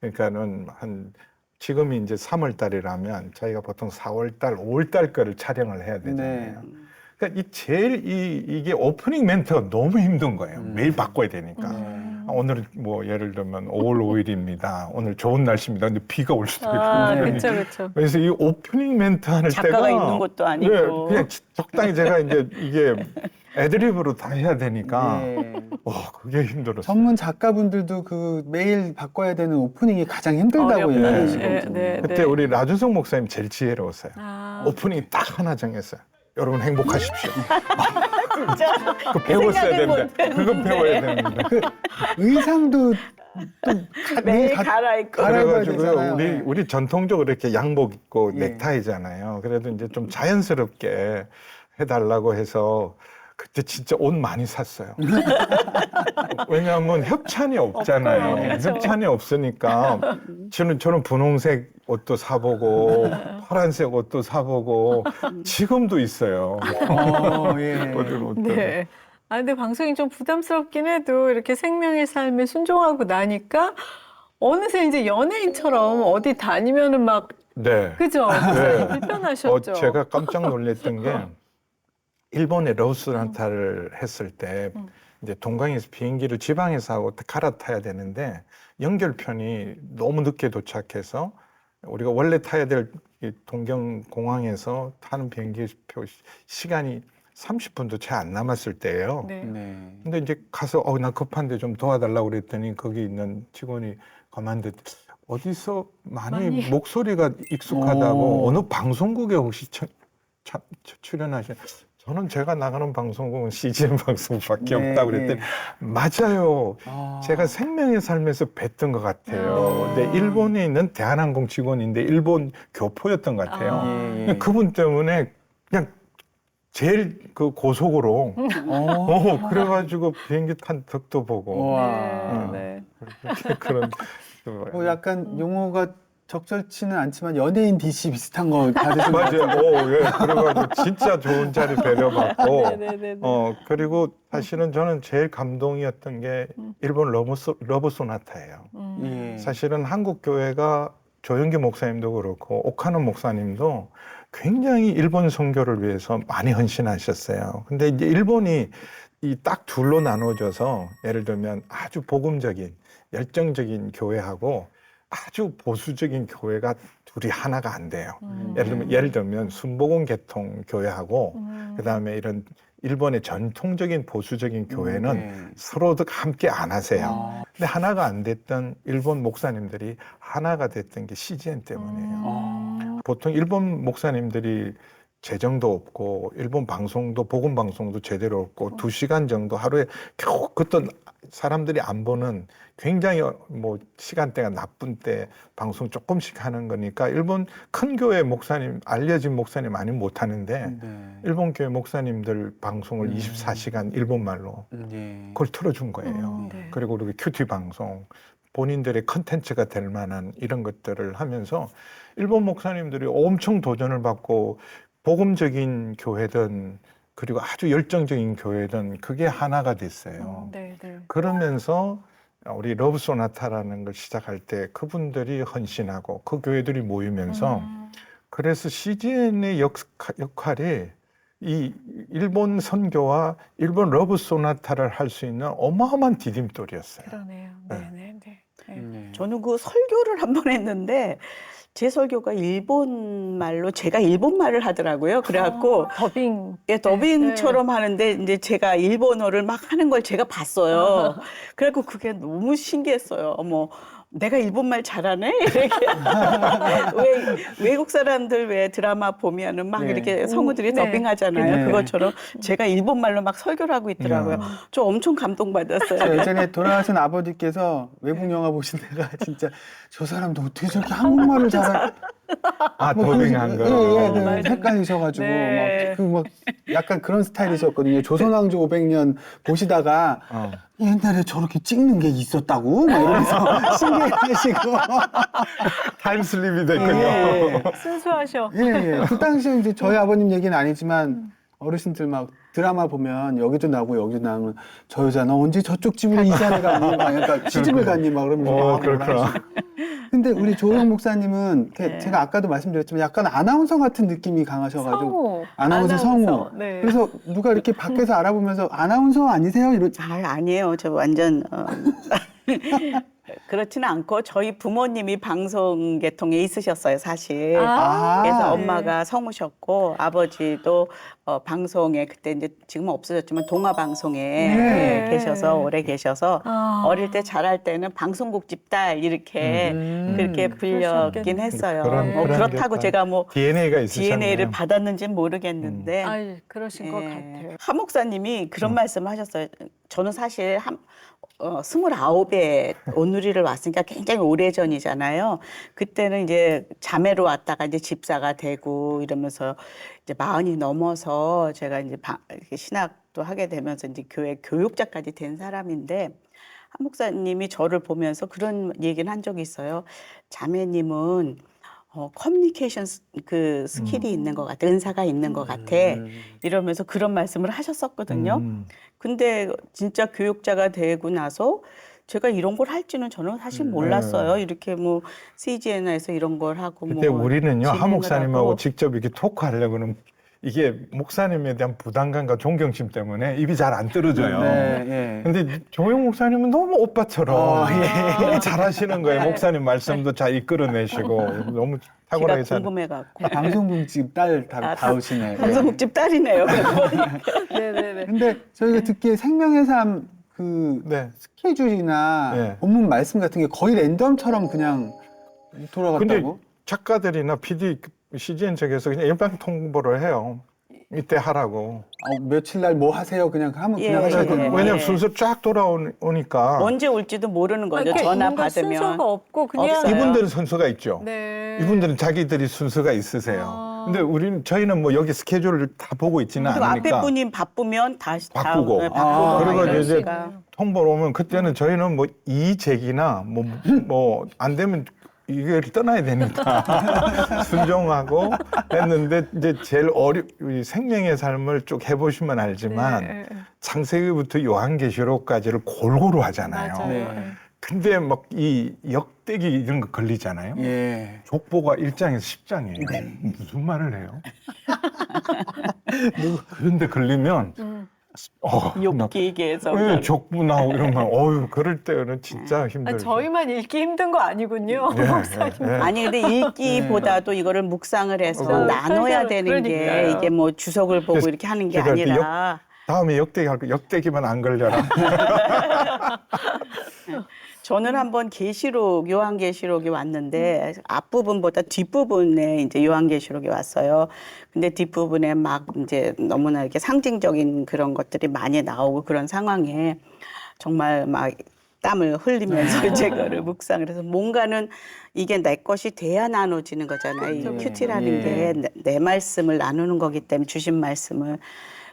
그러니까는 한 지금이 이제 3월 달이라면 저희가 보통 4월 달, 5월 달 거를 촬영을 해야 되잖아요. 네. 그러니까 이게 오프닝 멘트가 너무 힘든 거예요. 매일 바꿔야 되니까. 오늘은 뭐 예를 들면 5월 5일입니다. 오늘 좋은 날씨입니다. 근데 비가 올 수도 있고. 아, 네. 그렇죠, 그렇죠. 그래서 이 오프닝 멘트 하는 작가가 때가 있는 것도 아니고. 네, 그냥 적당히 제가 이제 이게 애드립으로 다 해야 되니까 네. 그게 힘들었어요. 전문 작가분들도 그 매일 바꿔야 되는 오프닝이 가장 힘들다고 어렵다. 얘기하시거든요. 네. 그때 우리 라준성 목사님 제일 지혜로웠어요. 아. 오프닝 딱 하나 정했어요. 여러분 행복하십시오. 진짜 그거 배웠어야 생각을 된다. 못 그거 했는데. 배워야 됩니다. 그 의상도 또 매일 가- 갈아입고 갈아입어야 그래가지고요, 되잖아요. 네. 우리 전통적으로 이렇게 양복 입고 예. 넥타이잖아요. 그래도 이제 좀 자연스럽게 해달라고 해서 그때 진짜 옷 많이 샀어요. 왜냐하면 협찬이 없잖아요. 없고요. 그렇죠. 협찬이 없으니까 저는 분홍색 옷도 사보고 파란색 옷도 사보고 지금도 있어요. 예. 어떤 옷들. 네. 아, 근데 방송이 좀 부담스럽긴 해도 이렇게 생명의 삶에 순종하고 나니까 어느새 이제 연예인처럼 어디 다니면은 막, 네. 그죠? 네. 불편하셨죠? 제가 깜짝 놀랐던 게 일본에 러브소나타를 했을 때 이제 동강에서 비행기를 지방에서 하고 갈아타야 되는데 연결편이 너무 늦게 도착해서 우리가 원래 타야 될 이 동경공항에서 타는 비행기표 시간이 30분도 채 안 남았을 때예요. 네. 네. 근데 이제 가서 나 급한데 좀 도와달라고 그랬더니 거기 있는 직원이 가만히 어디서 많이 목소리가 익숙하다고 오. 어느 방송국에 혹시 출연하신 저는 제가 나가는 방송국은 CGN 방송밖에 네, 없다고 그랬더니 네. 맞아요. 아. 제가 생명의 삶에서 뵀던 것 같아요. 아. 근데 일본에 있는 대한항공 직원인데 일본 교포였던 것 같아요. 아. 예. 그분 때문에 그냥 제일 그 고속으로 그래가지고 비행기 탄 덕도 보고 와. 네. 그런 약간 용어가 적절치는 않지만 연예인 DC 비슷한 거 받으신 거 맞아요. 같아요. 예. 그래가지고 진짜 좋은 자리 배려받고 네네네. 그리고 사실은 저는 제일 감동이었던 게 일본 러브 소나타예요. 예. 사실은 한국 교회가 조영기 목사님도 그렇고 오카노 목사님도 굉장히 일본 선교를 위해서 많이 헌신하셨어요. 근데 이제 일본이 이 딱 둘로 나눠져서 예를 들면 아주 복음적인 열정적인 교회하고 아주 보수적인 교회가 둘이 하나가 안 돼요. 예를 들면 순복음 계통 교회하고 그다음에 이런 일본의 전통적인 보수적인 교회는 네. 서로 함께 안 하세요. 아. 근데 하나가 안 됐던 일본 목사님들이 하나가 됐던 게 CGN 때문이에요. 보통 일본 목사님들이 재정도 없고 일본 방송도 복음 방송도 제대로 없고 2시간 정도 하루에 겨우 그때 사람들이 안 보는 굉장히 뭐 시간대가 나쁜 때 방송 조금씩 하는 거니까 일본 큰 교회 목사님 알려진 목사님 많이 못 하는데 네. 일본 교회 목사님들 방송을 24시간 일본말로 예. 그걸 틀어준 거예요. 네. 그리고 우리 큐티 방송 본인들의 컨텐츠가 될 만한 이런 것들을 하면서 일본 목사님들이 엄청 도전을 받고 복음적인 교회든 그리고 아주 열정적인 교회든 그게 하나가 됐어요. 네, 네. 그러면서 우리 러브 소나타라는 걸 시작할 때 그분들이 헌신하고 그 교회들이 모이면서 그래서 CGN의 역할이 이 일본 선교와 일본 러브 소나타를 할 수 있는 어마어마한 디딤돌이었어요. 그러네요. 네, 네, 네. 네. 저는 그 설교를 한 번 했는데 제 설교가 일본 말로 제가 일본 말을 하더라고요. 그래갖고 더빙. 예, 더빙처럼 하는데 이제 제가 일본어를 막 하는 걸 제가 봤어요. 그래갖고 그게 너무 신기했어요. 내가 일본말 잘하네? 이렇게. 외국 사람들 왜 드라마 보면은 막 네. 이렇게 성우들이 네. 더빙하잖아요. 네. 그것처럼 제가 일본말로 막 설교를 하고 있더라고요. 저 엄청 저 감동받았어요. 예전에 돌아가신 아버지께서 외국 영화 보시다가 진짜 저 사람도 어떻게 저렇게 한국말을 잘하 아, 뭐 더빙한 거. 예, 예, 맞아요. 헷갈리셔가지고 네. 막 약간 그런 스타일이셨거든요. 조선왕조 500년 보시다가 어. 옛날에 저렇게 찍는 게 있었다고 막 이러면서 신기해하시고 타임슬립이 됐군요. 예, 순수하셔. 예, 예. 그 당시에 이제 저희 아버님 얘기는 아니지만 어르신들 막 드라마 보면 여기도 나오고 여기도 나오면 저 여자 너 언제 저쪽 집으로 이사를 갔니? 막 그러니까 시집을 갔니? 막 그러면서 막 뭐라 그렇구나. 하시고. 근데 우리 조영 목사님은 네. 제가 아까도 말씀드렸지만 약간 아나운서 같은 느낌이 강하셔가지고 성우. 아나운서 성우. 네. 그래서 누가 이렇게 밖에서 알아보면서 아나운서 아니세요? 아니에요. 저 완전 그렇지는 않고 저희 부모님이 방송 계통에 있으셨어요, 사실. 아, 그래서 네. 엄마가 성우셨고 아버지도 방송에 그때 이제 지금은 없어졌지만 동화 방송에 네. 계셔서 오래 계셔서 아. 어릴 때 자랄 때는 방송국 집딸 이렇게 그렇게 불렸긴 그러셨겠네. 했어요. 그런- 뭐 그런 그렇다고 게 제가 뭐 DNA가 있으셨네요. DNA를 받았는지는 모르겠는데 아이, 그러신 것 예. 같아요. 하 목사님이 그런 말씀을 하셨어요. 저는 사실 29에 온누리를 왔으니까 굉장히 오래전이잖아요. 그때는 이제 자매로 왔다가 이제 집사가 되고 이러면서 이제 40이 넘어서 제가 이제 이렇게 신학도 하게 되면서 이제 교회 교육자까지 된 사람인데 한 목사님이 저를 보면서 그런 얘기를 한 적이 있어요. 자매님은 커뮤니케이션 그 스킬이 있는 것 같아, 은사가 있는 것 같아. 이러면서 그런 말씀을 하셨었거든요. 근데 진짜 교육자가 되고 나서 제가 이런 걸 할지는 저는 사실 몰랐어요. 이렇게 뭐 CGN에서 이런 걸 하고 그때 뭐 우리는요, 하 진행을 목사님하고 하고. 직접 이렇게 토크하려고는 이게 목사님에 대한 부담감과 존경심 때문에 입이 잘 안 떨어져요. 네, 예. 근데 조영 목사님은 너무 오빠처럼 너무 잘하시는 거예요. 목사님 말씀도 잘 이끌어내시고 너무 탁월하게 제가 잘. 궁금해갖고 방송국집 딸 다우시네. 방송국집 딸이네요. 네네네. 근데 저희가 듣기에 생명의 삶 그 네. 스케줄이나 네. 본문 말씀 같은 게 거의 랜덤처럼 그냥 근데 돌아갔다고? 작가들이나 PD, CGN 측에서 그냥 일반 통보를 해요. 이때 하라고. 며칠 날 뭐 하세요? 그냥 하면 예, 그냥 하셔야 예, 되는 예. 거예요. 왜냐면 순서 쫙 돌아오니까 언제 올지도 모르는 거죠. 이렇게 전화 뭔가 받으면. 순서가 없고 그냥 없어요. 이분들은 순서가 있죠. 네. 이분들은 자기들이 순서가 있으세요. 아. 근데 저희는 뭐 여기 스케줄을 다 보고 있지는 그리고 않으니까. 앞에 분이 바쁘면 다시 바꾸고. 바꾸고 아, 그리고 막 이제 이러니까. 통보로 오면 그때는 저희는 뭐 이직이나 뭐 안 되면 이걸 떠나야 되니까 순종하고 했는데 이제 제일 이 생명의 삶을 쭉 해보시면 알지만 네. 창세기부터 요한계시록까지를 골고루 하잖아요. 맞아요. 네. 근데 막 이 역대기 이런 거 걸리잖아요. 예. 족보가 1장에서 10장이에요. 무슨 말을 해요? 그런데 걸리면 욥기에서 왜 족부 나오고 이러면 어유 그럴 때는 진짜 아, 힘들죠. 저희만 읽기 힘든 거 아니군요. 예, 목사님. 예, 예. 아니 근데 읽기보다도 이거를 묵상을 해서 나눠야 되는 게 그러니까요. 이게 뭐 주석을 보고 그래서 이렇게 하는 게 제가 이렇게 아니라 다음에 역대기 할 거 역대기만 안 걸려라. 저는 한번 계시록 요한계시록이 왔는데 앞부분보다 뒷부분에 이제 요한계시록이 왔어요. 근데 뒷부분에 막 이제 너무나 이렇게 상징적인 그런 것들이 많이 나오고 그런 상황에 정말 막 땀을 흘리면서 이제 그거를 묵상을 해서 뭔가는 이게 내 것이 돼야 나눠지는 거잖아요. 이 그렇죠. 큐티라는 예. 게 내 말씀을 나누는 거기 때문에 주신 말씀을.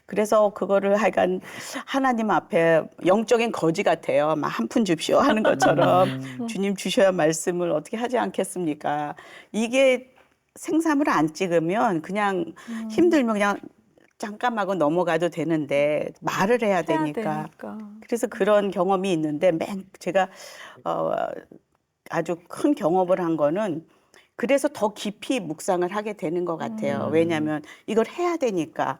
그래서 그거를 하여간 하나님 앞에 영적인 거지 같아요. 막 한 푼 줍시오 하는 것처럼 주님 주셔야 말씀을 어떻게 하지 않겠습니까? 이게 생사를 안 찍으면 그냥 힘들면 그냥 잠깐하고 넘어가도 되는데 말을 해야 되니까. 그래서 그런 경험이 있는데 제가 아주 큰 경험을 한 거는 그래서 더 깊이 묵상을 하게 되는 것 같아요. 왜냐하면 이걸 해야 되니까.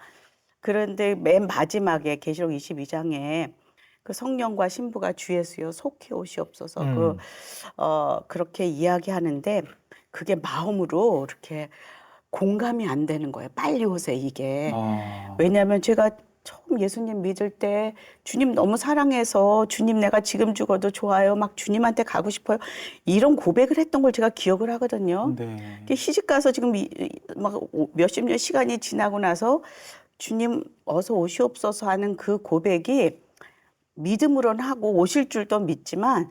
그런데 맨 마지막에 계시록 22장에 그 성령과 신부가 주 예수여 속히 오시옵소서 그렇게 이야기하는데 그게 마음으로 이렇게 공감이 안 되는 거예요. 빨리 오세요 이게. 왜냐하면 제가 처음 예수님 믿을 때 주님 너무 사랑해서 주님 내가 지금 죽어도 좋아요. 막 주님한테 가고 싶어요. 이런 고백을 했던 걸 제가 기억을 하거든요. 네. 이게 시집 가서 지금 막 몇십 년 시간이 지나고 나서 주님 어서 오시옵소서 하는 그 고백이 믿음으로는 하고 오실 줄도 믿지만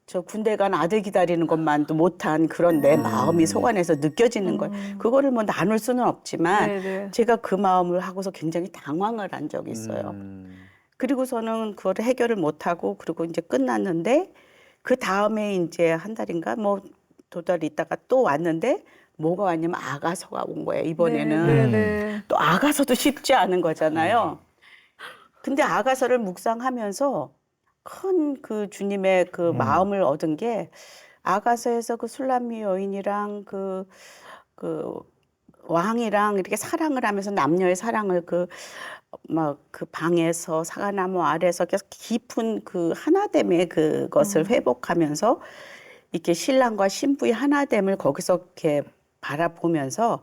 저 군대 간 아들 기다리는 것만도 못한 그런 내 마음이 속 안에서 느껴지는 거예요. 그거를 뭐 나눌 수는 없지만 네네. 제가 그 마음을 하고서 굉장히 당황을 한 적이 있어요. 그리고서는 그걸 해결을 못하고 그리고 이제 끝났는데 그 다음에 이제 한 달인가 뭐 두 달 있다가 또 왔는데 뭐가 왔냐면 아가서가 온 거예요. 이번에는 네네. 또 아가서도 쉽지 않은 거잖아요. 근데 아가서를 묵상하면서 큰 그 주님의 그 마음을 얻은 게 아가서에서 그 술람미 여인이랑 그 왕이랑 이렇게 사랑을 하면서 남녀의 사랑을 막 그 방에서 사과나무 아래서 계속 깊은 그 하나됨의 그것을 회복하면서 이렇게 신랑과 신부의 하나됨을 거기서 이렇게 바라보면서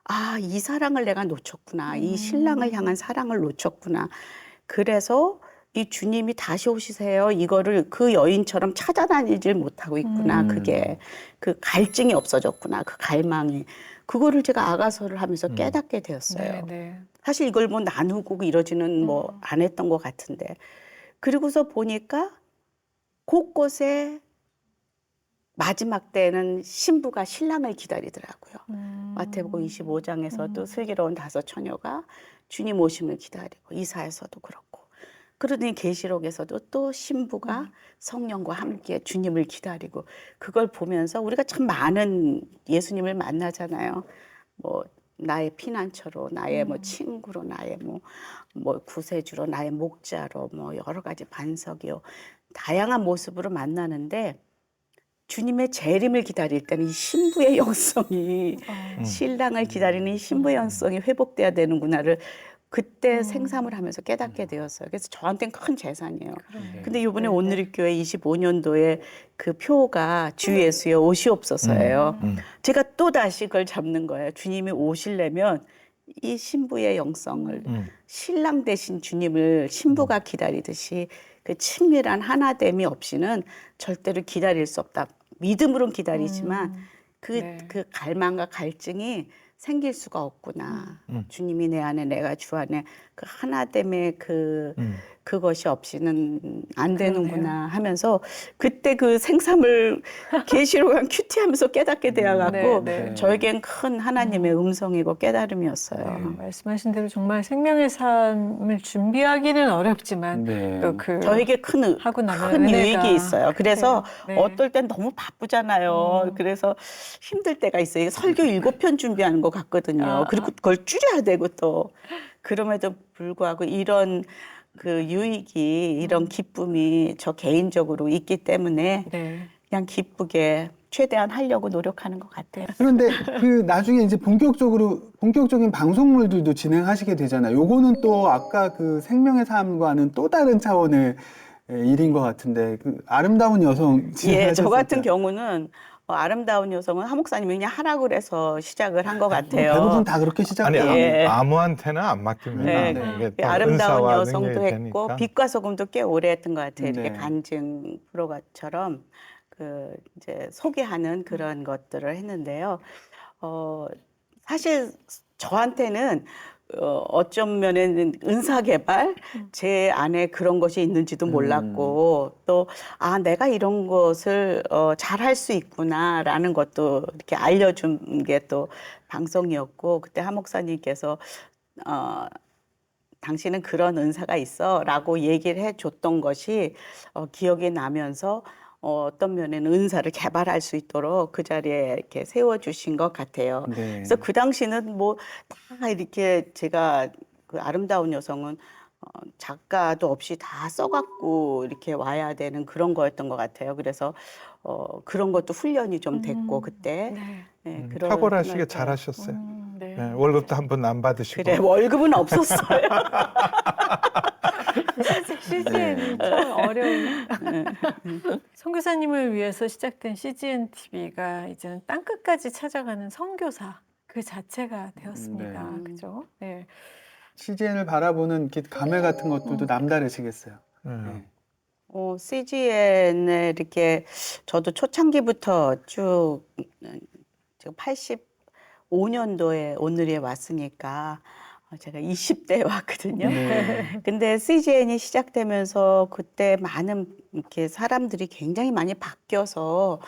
아, 이 사랑을 내가 놓쳤구나. 이 신랑을 향한 사랑을 놓쳤구나. 그래서 이 주님이 다시 오시세요. 이거를 그 여인처럼 찾아다니질 못하고 있구나. 그게 그 갈증이 없어졌구나. 그 갈망이. 그거를 제가 아가서를 하면서 깨닫게 되었어요. 네네. 사실 이걸 뭐 나누고 이러지는 뭐 안 했던 것 같은데. 그리고서 보니까 곳곳에 마지막 때는 신부가 신랑을 기다리더라고요. 마태복음 25장에서도 슬기로운 다섯 처녀가 주님 오심을 기다리고 이사에서도 그렇고 그러더니 계시록에서도 또 신부가 성령과 함께 주님을 기다리고 그걸 보면서 우리가 참 많은 예수님을 만나잖아요. 뭐 나의 피난처로, 나의 뭐 친구로, 나의 뭐 구세주로, 나의 목자로, 뭐 여러 가지 반석이요. 다양한 모습으로 만나는데 주님의 재림을 기다릴 때는 이 신부의 영성이 신랑을 기다리는 이 신부의 영성이 회복돼야 되는구나를 그때 생삼을 하면서 깨닫게 되었어요. 그래서 저한테는 큰 재산이에요. 근데 이번에 온누리교회 25년도에 그 표가 주 예수여 오시옵소서예요. 제가 또 다시 그걸 잡는 거예요. 주님이 오시려면 이 신부의 영성을 신랑 되신 주님을 신부가 기다리듯이 그 친밀한 하나됨이 없이는 절대로 기다릴 수 없다. 믿음으로는 기다리지만 그 갈망과 갈증이 생길 수가 없구나. 주님이 내 안에 내가 주 안에 그 하나됨의 그것이 없이는 안 되는구나 하면서 그때 그 생삼을 계시록한 큐티하면서 깨닫게 되어갖고 네. 저에겐 큰 하나님의 음성이고 깨달음이었어요. 말씀하신 대로 정말 생명의 삶을 준비하기는 어렵지만 네. 또 그 저에게 하고 나면 큰 은혜가 유익이 있어요. 그래서 네. 어떨 땐 너무 바쁘잖아요. 그래서 힘들 때가 있어요. 설교 7편 준비하는 것 같거든요. 그리고 그걸 줄여야 되고 또 그럼에도 불구하고 이런 그 유익이 이런 기쁨이 저 개인적으로 있기 때문에 네. 그냥 기쁘게 최대한 하려고 노력하는 것 같아요. 그런데 그 나중에 이제 본격적인 방송물들도 진행하시게 되잖아요. 요거는 또 아까 그 생명의 삶과는 또 다른 차원의 일인 것 같은데 그 아름다운 여성 예, 저 진행하셨었죠? 같은 경우는 아름다운 여성은 하 목사님이 그냥 하라고 그래서 시작을 한 것 같아요. 대부분 다 그렇게 아니 시작해요. 예. 아무한테는 안 맡깁니다. 네, 이게 또 아름다운 은사와 여성도 능력이 했고 되니까. 빛과 소금도 꽤 오래 했던 것 같아요. 이렇게 네. 간증 프로처럼 이제 소개하는 그런 것들을 했는데요. 사실 저한테는 어쩜 면에는 은사 개발 제 안에 그런 것이 있는지도 몰랐고 또 내가 이런 것을 잘할 수 있구나라는 것도 이렇게 알려준 게 또 방송이었고 그때 하 목사님께서 당신은 그런 은사가 있어라고 얘기를 해줬던 것이 기억이 나면서 어떤 면에는 은사를 개발할 수 있도록 그 자리에 이렇게 세워주신 것 같아요. 네. 그래서 그 당시는 뭐 다 이렇게 제가 그 아름다운 여성은 작가도 없이 다 써갖고 이렇게 와야 되는 그런 거였던 것 같아요. 그래서 그런 것도 훈련이 좀 됐고 그때 네, 그런 탁월하시게 생각이 잘하셨어요. 네. 네, 월급도 한 번 안 받으시고. 그래 월급은 없었어요. CGN이 참 어려운. 선교사님을 위해서 시작된 CGN TV가 이제는 땅끝까지 찾아가는 선교사 그 자체가 되었습니다. 네. 그죠? 네. CGN을 바라보는 이렇게 감회 같은 것들도 남다르시겠어요. 네. CGN에 이렇게 저도 초창기부터 쭉 지금 85년도에 오늘에 왔으니까 제가 20대에 왔거든요. 네. 근데 CGN이 시작되면서 그때 많은 이렇게 사람들이 굉장히 많이 바뀌어서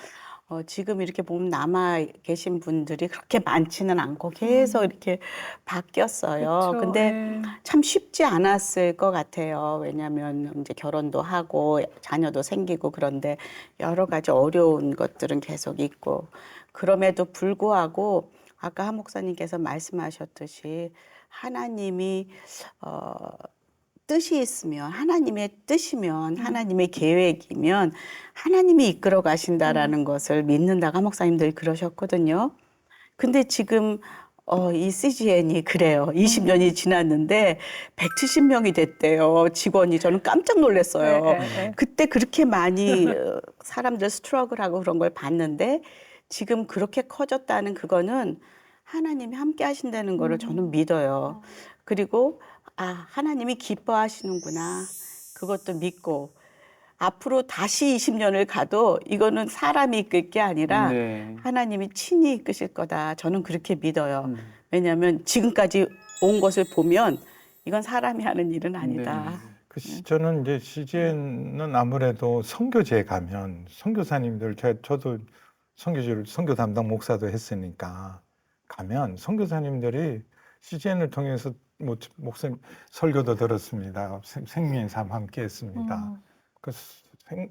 지금 이렇게 보면 남아 계신 분들이 그렇게 많지는 않고 계속 이렇게 바뀌었어요. 그쵸, 근데 네. 참 쉽지 않았을 것 같아요. 왜냐하면 이제 결혼도 하고 자녀도 생기고 그런데 여러 가지 어려운 것들은 계속 있고 그럼에도 불구하고 아까 한 목사님께서 말씀하셨듯이 하나님이 뜻이 있으면 하나님의 뜻이면 하나님의 계획이면 하나님이 이끌어 가신다라는 것을 믿는다고 한 목사님들이 그러셨거든요. 근데 지금 이 CGN이 그래요. 20년이 지났는데 170명이 됐대요. 직원이. 저는 깜짝 놀랐어요. 네. 그때 그렇게 많이 사람들 스트러글하고 그런 걸 봤는데 지금 그렇게 커졌다는 그거는 하나님이 함께 하신다는 거를 저는 믿어요. 그리고 하나님이 기뻐하시는구나. 그것도 믿고 앞으로 다시 20년을 가도 이거는 사람이 이끌 게 아니라 네. 하나님이 친히 이끄실 거다. 저는 그렇게 믿어요. 음. 왜냐하면 지금까지 온 것을 보면 이건 사람이 하는 일은 아니다. 저는 이제 CGN은 아무래도 선교지에 가면 선교사님들 저도 선교 담당 목사도 했으니까 가면 선교사님들이 CGN을 통해서 목사님 설교도 들었습니다. 생명의 삶 함께 했습니다.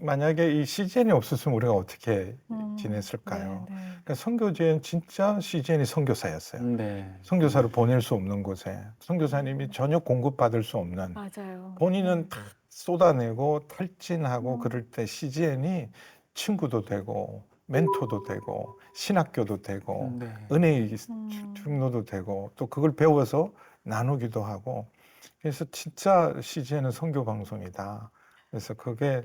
만약에 이 CGN이 없었으면 우리가 어떻게 지냈을까요? 네, 네. 그러니까 선교지엔 진짜 CGN이 선교사였어요. 네. 선교사를 보낼 수 없는 곳에 선교사님이 전혀 공급받을 수 없는 맞아요. 본인은 다 쏟아내고 탈진하고 그럴 때 CGN이 친구도 되고 멘토도 되고 신학교도 되고 네. 은혜의 중로도 되고 또 그걸 배워서 나누기도 하고 그래서 진짜 CGN은 선교 방송이다. 그래서 그게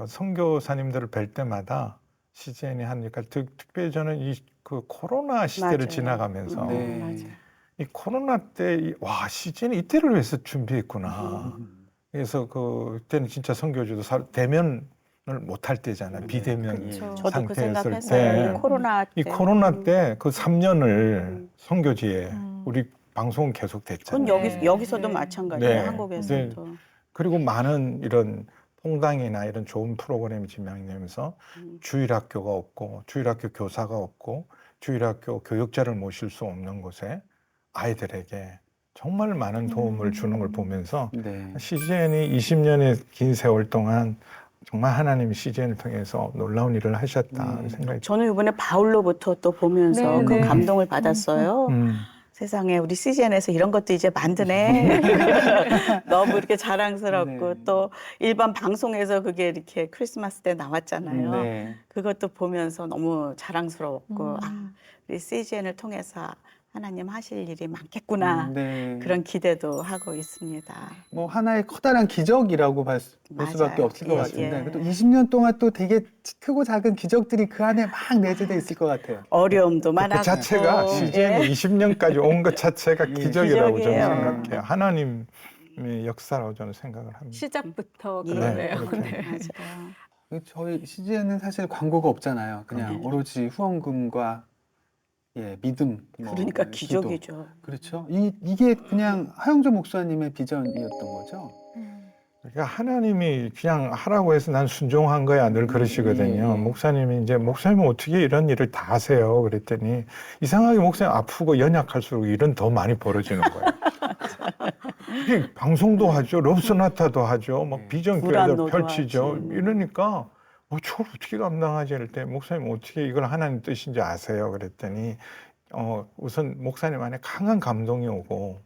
선교사님들을 뵐 때마다 CGN이 하니까 특별히 저는 그 코로나 시대를 맞아요. 지나가면서 네. 맞아요. 이 코로나 때 와 CGN이 이때를 위해서 준비했구나. 그래서 그때는 진짜 선교주도 대면을 못할 때잖아요. 비대면 그쵸. 저도 그 상태였을 생각했어요. 때. 이 코로나 때. 이 코로나 때 그 3년을 선교지에 우리 방송은 계속 그건 됐잖아요. 여기서도 네. 마찬가지예요. 네. 한국에서도. 그리고 많은 이런 봉당이나 이런 좋은 프로그램이 진행되면서 주일학교가 없고 주일학교 교사가 없고 주일학교 교육자를 모실 수 없는 곳에 아이들에게 정말 많은 도움을 주는 걸 보면서 네. CGN이 20년의 긴 세월 동안 정말 하나님이 CGN을 통해서 놀라운 일을 하셨다 생각이 저는 이번에 바울로부터 또 보면서 네, 그 네. 감동을 받았어요. 세상에 우리 CGN에서 이런 것도 이제 만드네. 너무 이렇게 자랑스럽고 네. 또 일반 방송에서 그게 이렇게 크리스마스 때 나왔잖아요. 네. 그것도 보면서 너무 자랑스러웠고 우리 CGN을 통해서 하나님 하실 일이 많겠구나. 네. 그런 기대도 하고 있습니다. 뭐 하나의 커다란 기적이라고 볼 수밖에 맞아요. 없을 것 예, 같은데 예. 또 20년 동안 또 되게 크고 작은 기적들이 그 안에 막 내재돼 있을 것 같아요. 어려움도 그 많았고. 자체가 CGN이 20년까지 온 것 자체가 기적이라고 저는 기적이에요. 생각해요. 하나님의 역사라고 저는 생각을 합니다. 시작부터 예. 그러네요. 그렇게. 네. 맞아요. 저희 CGN은 사실 광고가 없잖아요. 그냥 네. 오로지 후원금과 믿음. 그러니까 기도. 기적이죠. 그렇죠. 이게 그냥 하영조 목사님의 비전이었던 거죠. 그러니까 하나님이 그냥 하라고 해서 난 순종한 거야 늘 그러시거든요. 목사님이 이제 목사님은 어떻게 이런 일을 다 하세요? 그랬더니 이상하게 목사님 아프고 연약할수록 일은 더 많이 벌어지는 거예요. 이게 방송도 하죠, 럽소나타도 하죠, 막 비전교회도 불안노도 펼치죠. 하지. 이러니까 저걸 어떻게 감당하지? 이럴 때 목사님 어떻게 이걸 하나님 뜻인지 아세요? 그랬더니 우선 목사님 안에 강한 감동이 오고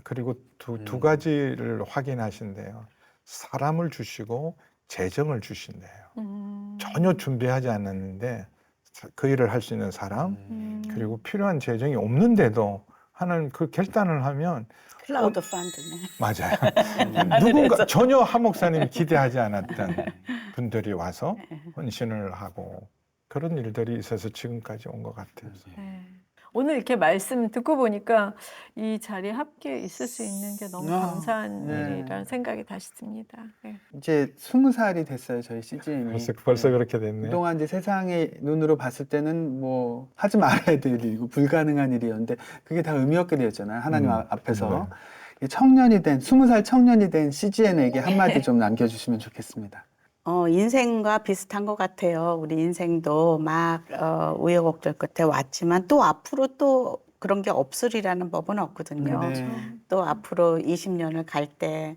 그리고 두 가지를 확인하신대요. 사람을 주시고 재정을 주신대요. 전혀 준비하지 않았는데 그 일을 할 수 있는 사람 그리고 필요한 재정이 없는데도 하나님 그 결단을 하면 클라우드 펀드네. 맞아요. 누군가 전혀 한 목사님이 기대하지 않았던 분들이 와서 헌신을 하고 그런 일들이 있어서 지금까지 온 것 같아요. 네. 오늘 이렇게 말씀 듣고 보니까 이 자리에 함께 있을 수 있는 게 너무 아, 감사한 네. 일이라는 생각이 다시 듭니다. 네. 이제 20살이 됐어요, 저희 CGN이. 벌써 그렇게 됐네요. 그동안 이제 세상의 눈으로 봤을 때는 뭐 하지 말아야 될 일이고 불가능한 일이었는데 그게 다 의미 없게 되었잖아요. 하나님 앞에서. 이 청년이 된 20살 청년이 된 CGN에게 한마디 좀 남겨주시면 좋겠습니다. 인생과 비슷한 것 같아요. 우리 인생도 막 우여곡절 끝에 왔지만 또 앞으로 또 그런 게 없으리라는 법은 없거든요. 네. 또 앞으로 20년을 갈 때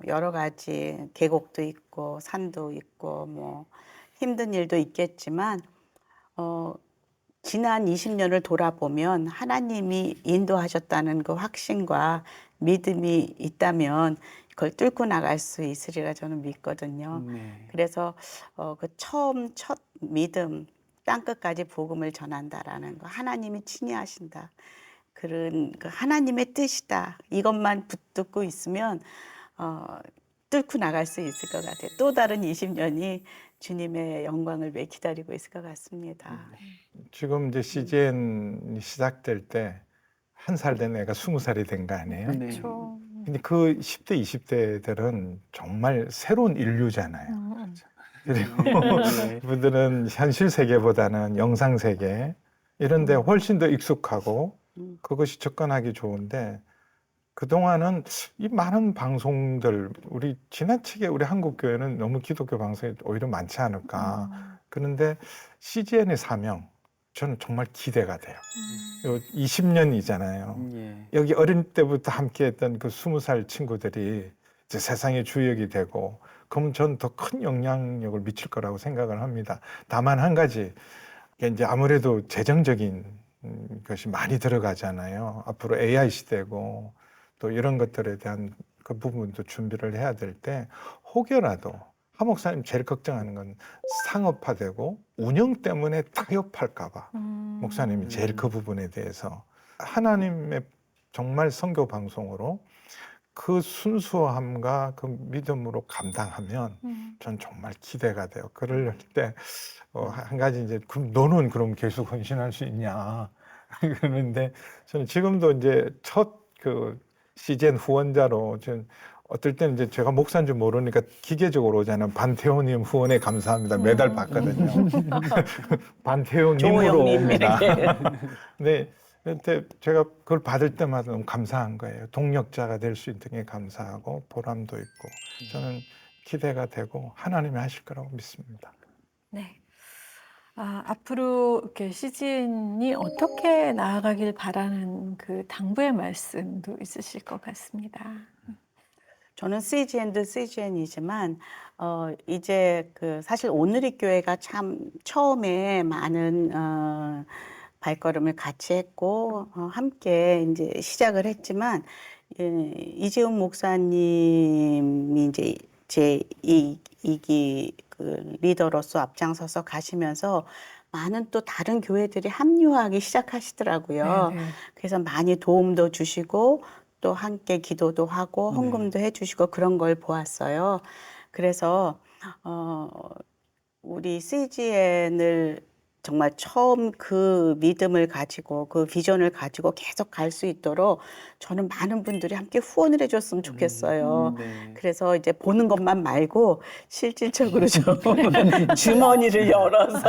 여러 가지 계곡도 있고 산도 있고 뭐 힘든 일도 있겠지만 지난 20년을 돌아보면 하나님이 인도하셨다는 그 확신과 믿음이 있다면 그걸 뚫고 나갈 수 있으리라 저는 믿거든요. 네. 그래서 그 첫 믿음, 땅끝까지 복음을 전한다라는 거, 하나님이 친히 하신다. 그런 그 하나님의 뜻이다. 이것만 붙들고 있으면 뚫고 나갈 수 있을 것 같아요. 또 다른 20년이 주님의 영광을 위해 기다리고 있을 것 같습니다. 지금 이제 CGN이 시작될 때 한 살 된 애가 20살이 된 거 아니에요? 네. 그렇죠. 근데 그 10대, 20대들은 정말 새로운 인류잖아요. 그리고 네. 그분들은 현실 세계보다는 영상 세계 이런 데 훨씬 더 익숙하고 그것이 접근하기 좋은데 그동안은 이 많은 방송들 우리 지나치게 우리 한국 교회는 너무 기독교 방송이 오히려 많지 않을까. 그런데 CGN의 사명 저는 정말 기대가 돼요. 20년이잖아요. 예. 여기 어린 때부터 함께했던 그 20살 친구들이 이제 세상의 주역이 되고 그럼 전 더 큰 영향력을 미칠 거라고 생각을 합니다. 다만 한 가지 이게 이제 아무래도 재정적인 것이 많이 들어가잖아요. 앞으로 AI 시대고 또 이런 것들에 대한 그 부분도 준비를 해야 될 때 혹여라도 하 목사님 제일 걱정하는 건 상업화되고 운영 때문에 타협할까 봐 목사님이 제일 그 부분에 대해서 하나님의 정말 선교 방송으로 그 순수함과 그 믿음으로 감당하면 전 정말 기대가 돼요. 그럴 때 한 가지 이제 그럼 너는 그럼 계속 헌신할 수 있냐 그러는데 저는 지금도 이제 첫 그 CGN 후원자로 전 어떨 때는 이제 제가 목사인 줄 모르니까 기계적으로 오잖아요. 반태호님 후원에 감사합니다. 매달 받거든요. 반태호님으로 조호영님 옵니다. 이렇게. 네, 근데 제가 그걸 받을 때마다 너무 감사한 거예요. 동력자가 될 수 있는 게 감사하고 보람도 있고 저는 기대가 되고 하나님이 하실 거라고 믿습니다. 네. 앞으로 이렇게 CGN이 어떻게 나아가길 바라는 그 당부의 말씀도 있으실 것 같습니다. 저는 CGN도 CGN이지만 이제 그 사실 오늘의 교회가 참 처음에 많은 발걸음을 같이 했고 함께 이제 시작을 했지만 이재훈 목사님이 이제 제 2기 그 리더로서 앞장서서 가시면서 많은 또 다른 교회들이 합류하기 시작하시더라고요. 네, 네. 그래서 많이 도움도 주시고 또 함께 기도도 하고 헌금도 해주시고 그런 걸 보았어요. 그래서 우리 CGN을 정말 처음 그 믿음을 가지고 그 비전을 가지고 계속 갈 수 있도록 저는 많은 분들이 함께 후원을 해줬으면 좋겠어요. 네. 그래서 이제 보는 것만 말고 실질적으로 좀 주머니를 열어서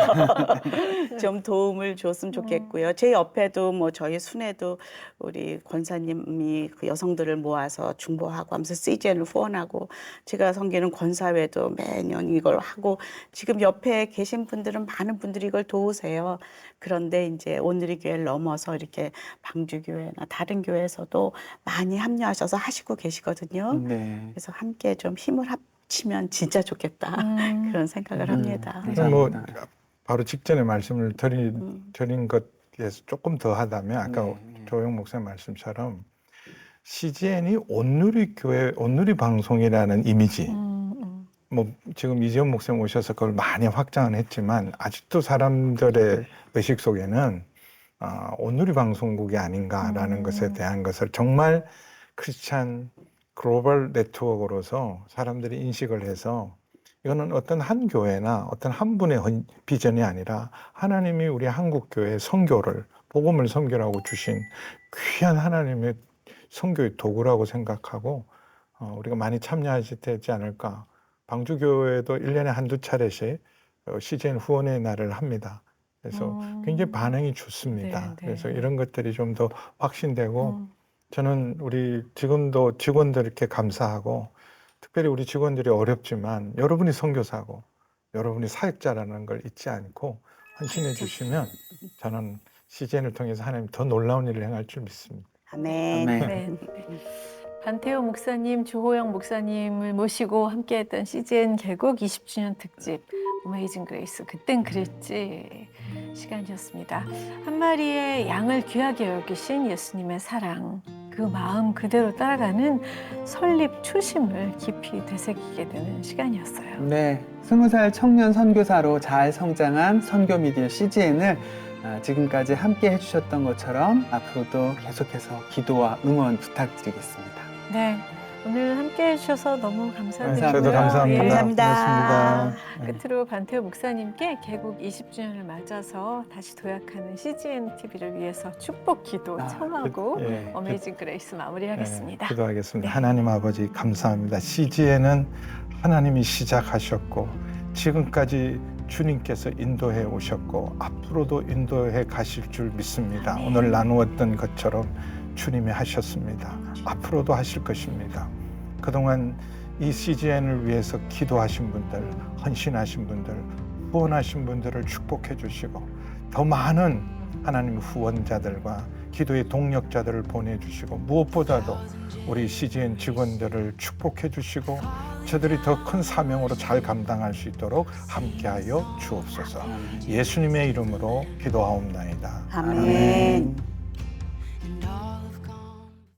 좀 도움을 줬으면 좋겠고요. 제 옆에도 뭐 저희 순회도 우리 권사님이 그 여성들을 모아서 중보하고 하면서 CGN을 후원하고 제가 섬기는 권사회도 매년 이걸 하고 지금 옆에 계신 분들은 많은 분들이 이걸 도우세요. 그런데 이제 오늘의 교회를 넘어서 이렇게 방주교회나 다른 교회에서도 많이 합류하셔서 하시고 계시거든요. 네. 그래서 함께 좀 힘을 합치면 진짜 좋겠다. 그런 생각을 합니다. 뭐 감사합니다. 바로 직전에 말씀을 드린 것에서 조금 더 하다면 아까 네. 조영 목사님 말씀처럼 CGN이 온누리 교회, 온누리 방송이라는 이미지 뭐 지금 이재훈 목사님 오셔서 그걸 많이 확장을 했지만 아직도 사람들의 의식 속에는 온누리 방송국이 아닌가라는 것에 대한 것을 정말 크리스찬 글로벌 네트워크로서 사람들이 인식을 해서 이거는 어떤 한 교회나 어떤 한 분의 비전이 아니라 하나님이 우리 한국 교회의 선교를 복음을 섬기라고 주신 귀한 하나님의 선교의 도구라고 생각하고 우리가 많이 참여하지 되지 않을까. 방주교회도 1년에 한두 차례씩 CGN 후원의 날을 합니다. 그래서 굉장히 반응이 좋습니다. 네, 네. 그래서 이런 것들이 좀 더 확신되고 저는 우리 지금도 직원들께 감사하고 특별히 우리 직원들이 어렵지만 여러분이 선교사고 여러분이 사역자라는 걸 잊지 않고 헌신해 주시면 저는 CGN을 통해서 하나님 더 놀라운 일을 행할 줄 믿습니다. 아멘. 아멘. 네. 반태호 목사님, 주호영 목사님을 모시고 함께했던 CGN 개국 20주년 특집 어메이징 그레이스 그땐 그랬지 시간이었습니다. 한 마리의 양을 귀하게 여기신 예수님의 사랑, 그 마음 그대로 따라가는 설립 초심을 깊이 되새기게 되는 시간이었어요. 네, 20살 청년 선교사로 잘 성장한 선교 미디어 CGN을 지금까지 함께 해주셨던 것처럼 앞으로도 계속해서 기도와 응원 부탁드리겠습니다. 네, 오늘 함께 해주셔서 너무 감사드리고요. 저도 감사합니다. 예. 감사합니다. 고맙습니다. 끝으로 반태호 목사님께 개국 20주년을 맞아서 다시 도약하는 CGN TV를 위해서 축복 기도 청하고 예, 어메이징 그레이스 마무리하겠습니다. 기도하겠습니다. 네. 하나님 아버지 감사합니다. CGN은 하나님이 시작하셨고 지금까지 주님께서 인도해 오셨고 앞으로도 인도해 가실 줄 믿습니다. 아멘. 오늘 나누었던 것처럼 주님이 하셨습니다. 앞으로도 하실 것입니다. 그동안 이 CGN을 위해서 기도하신 분들, 헌신하신 분들, 후원하신 분들을 축복해 주시고 더 많은 하나님 후원자들과 기도의 동력자들을 보내주시고 무엇보다도 우리 CGN 직원들을 축복해 주시고 저들이 더 큰 사명으로 잘 감당할 수 있도록 함께하여 주옵소서. 예수님의 이름으로 기도하옵나이다. 아멘.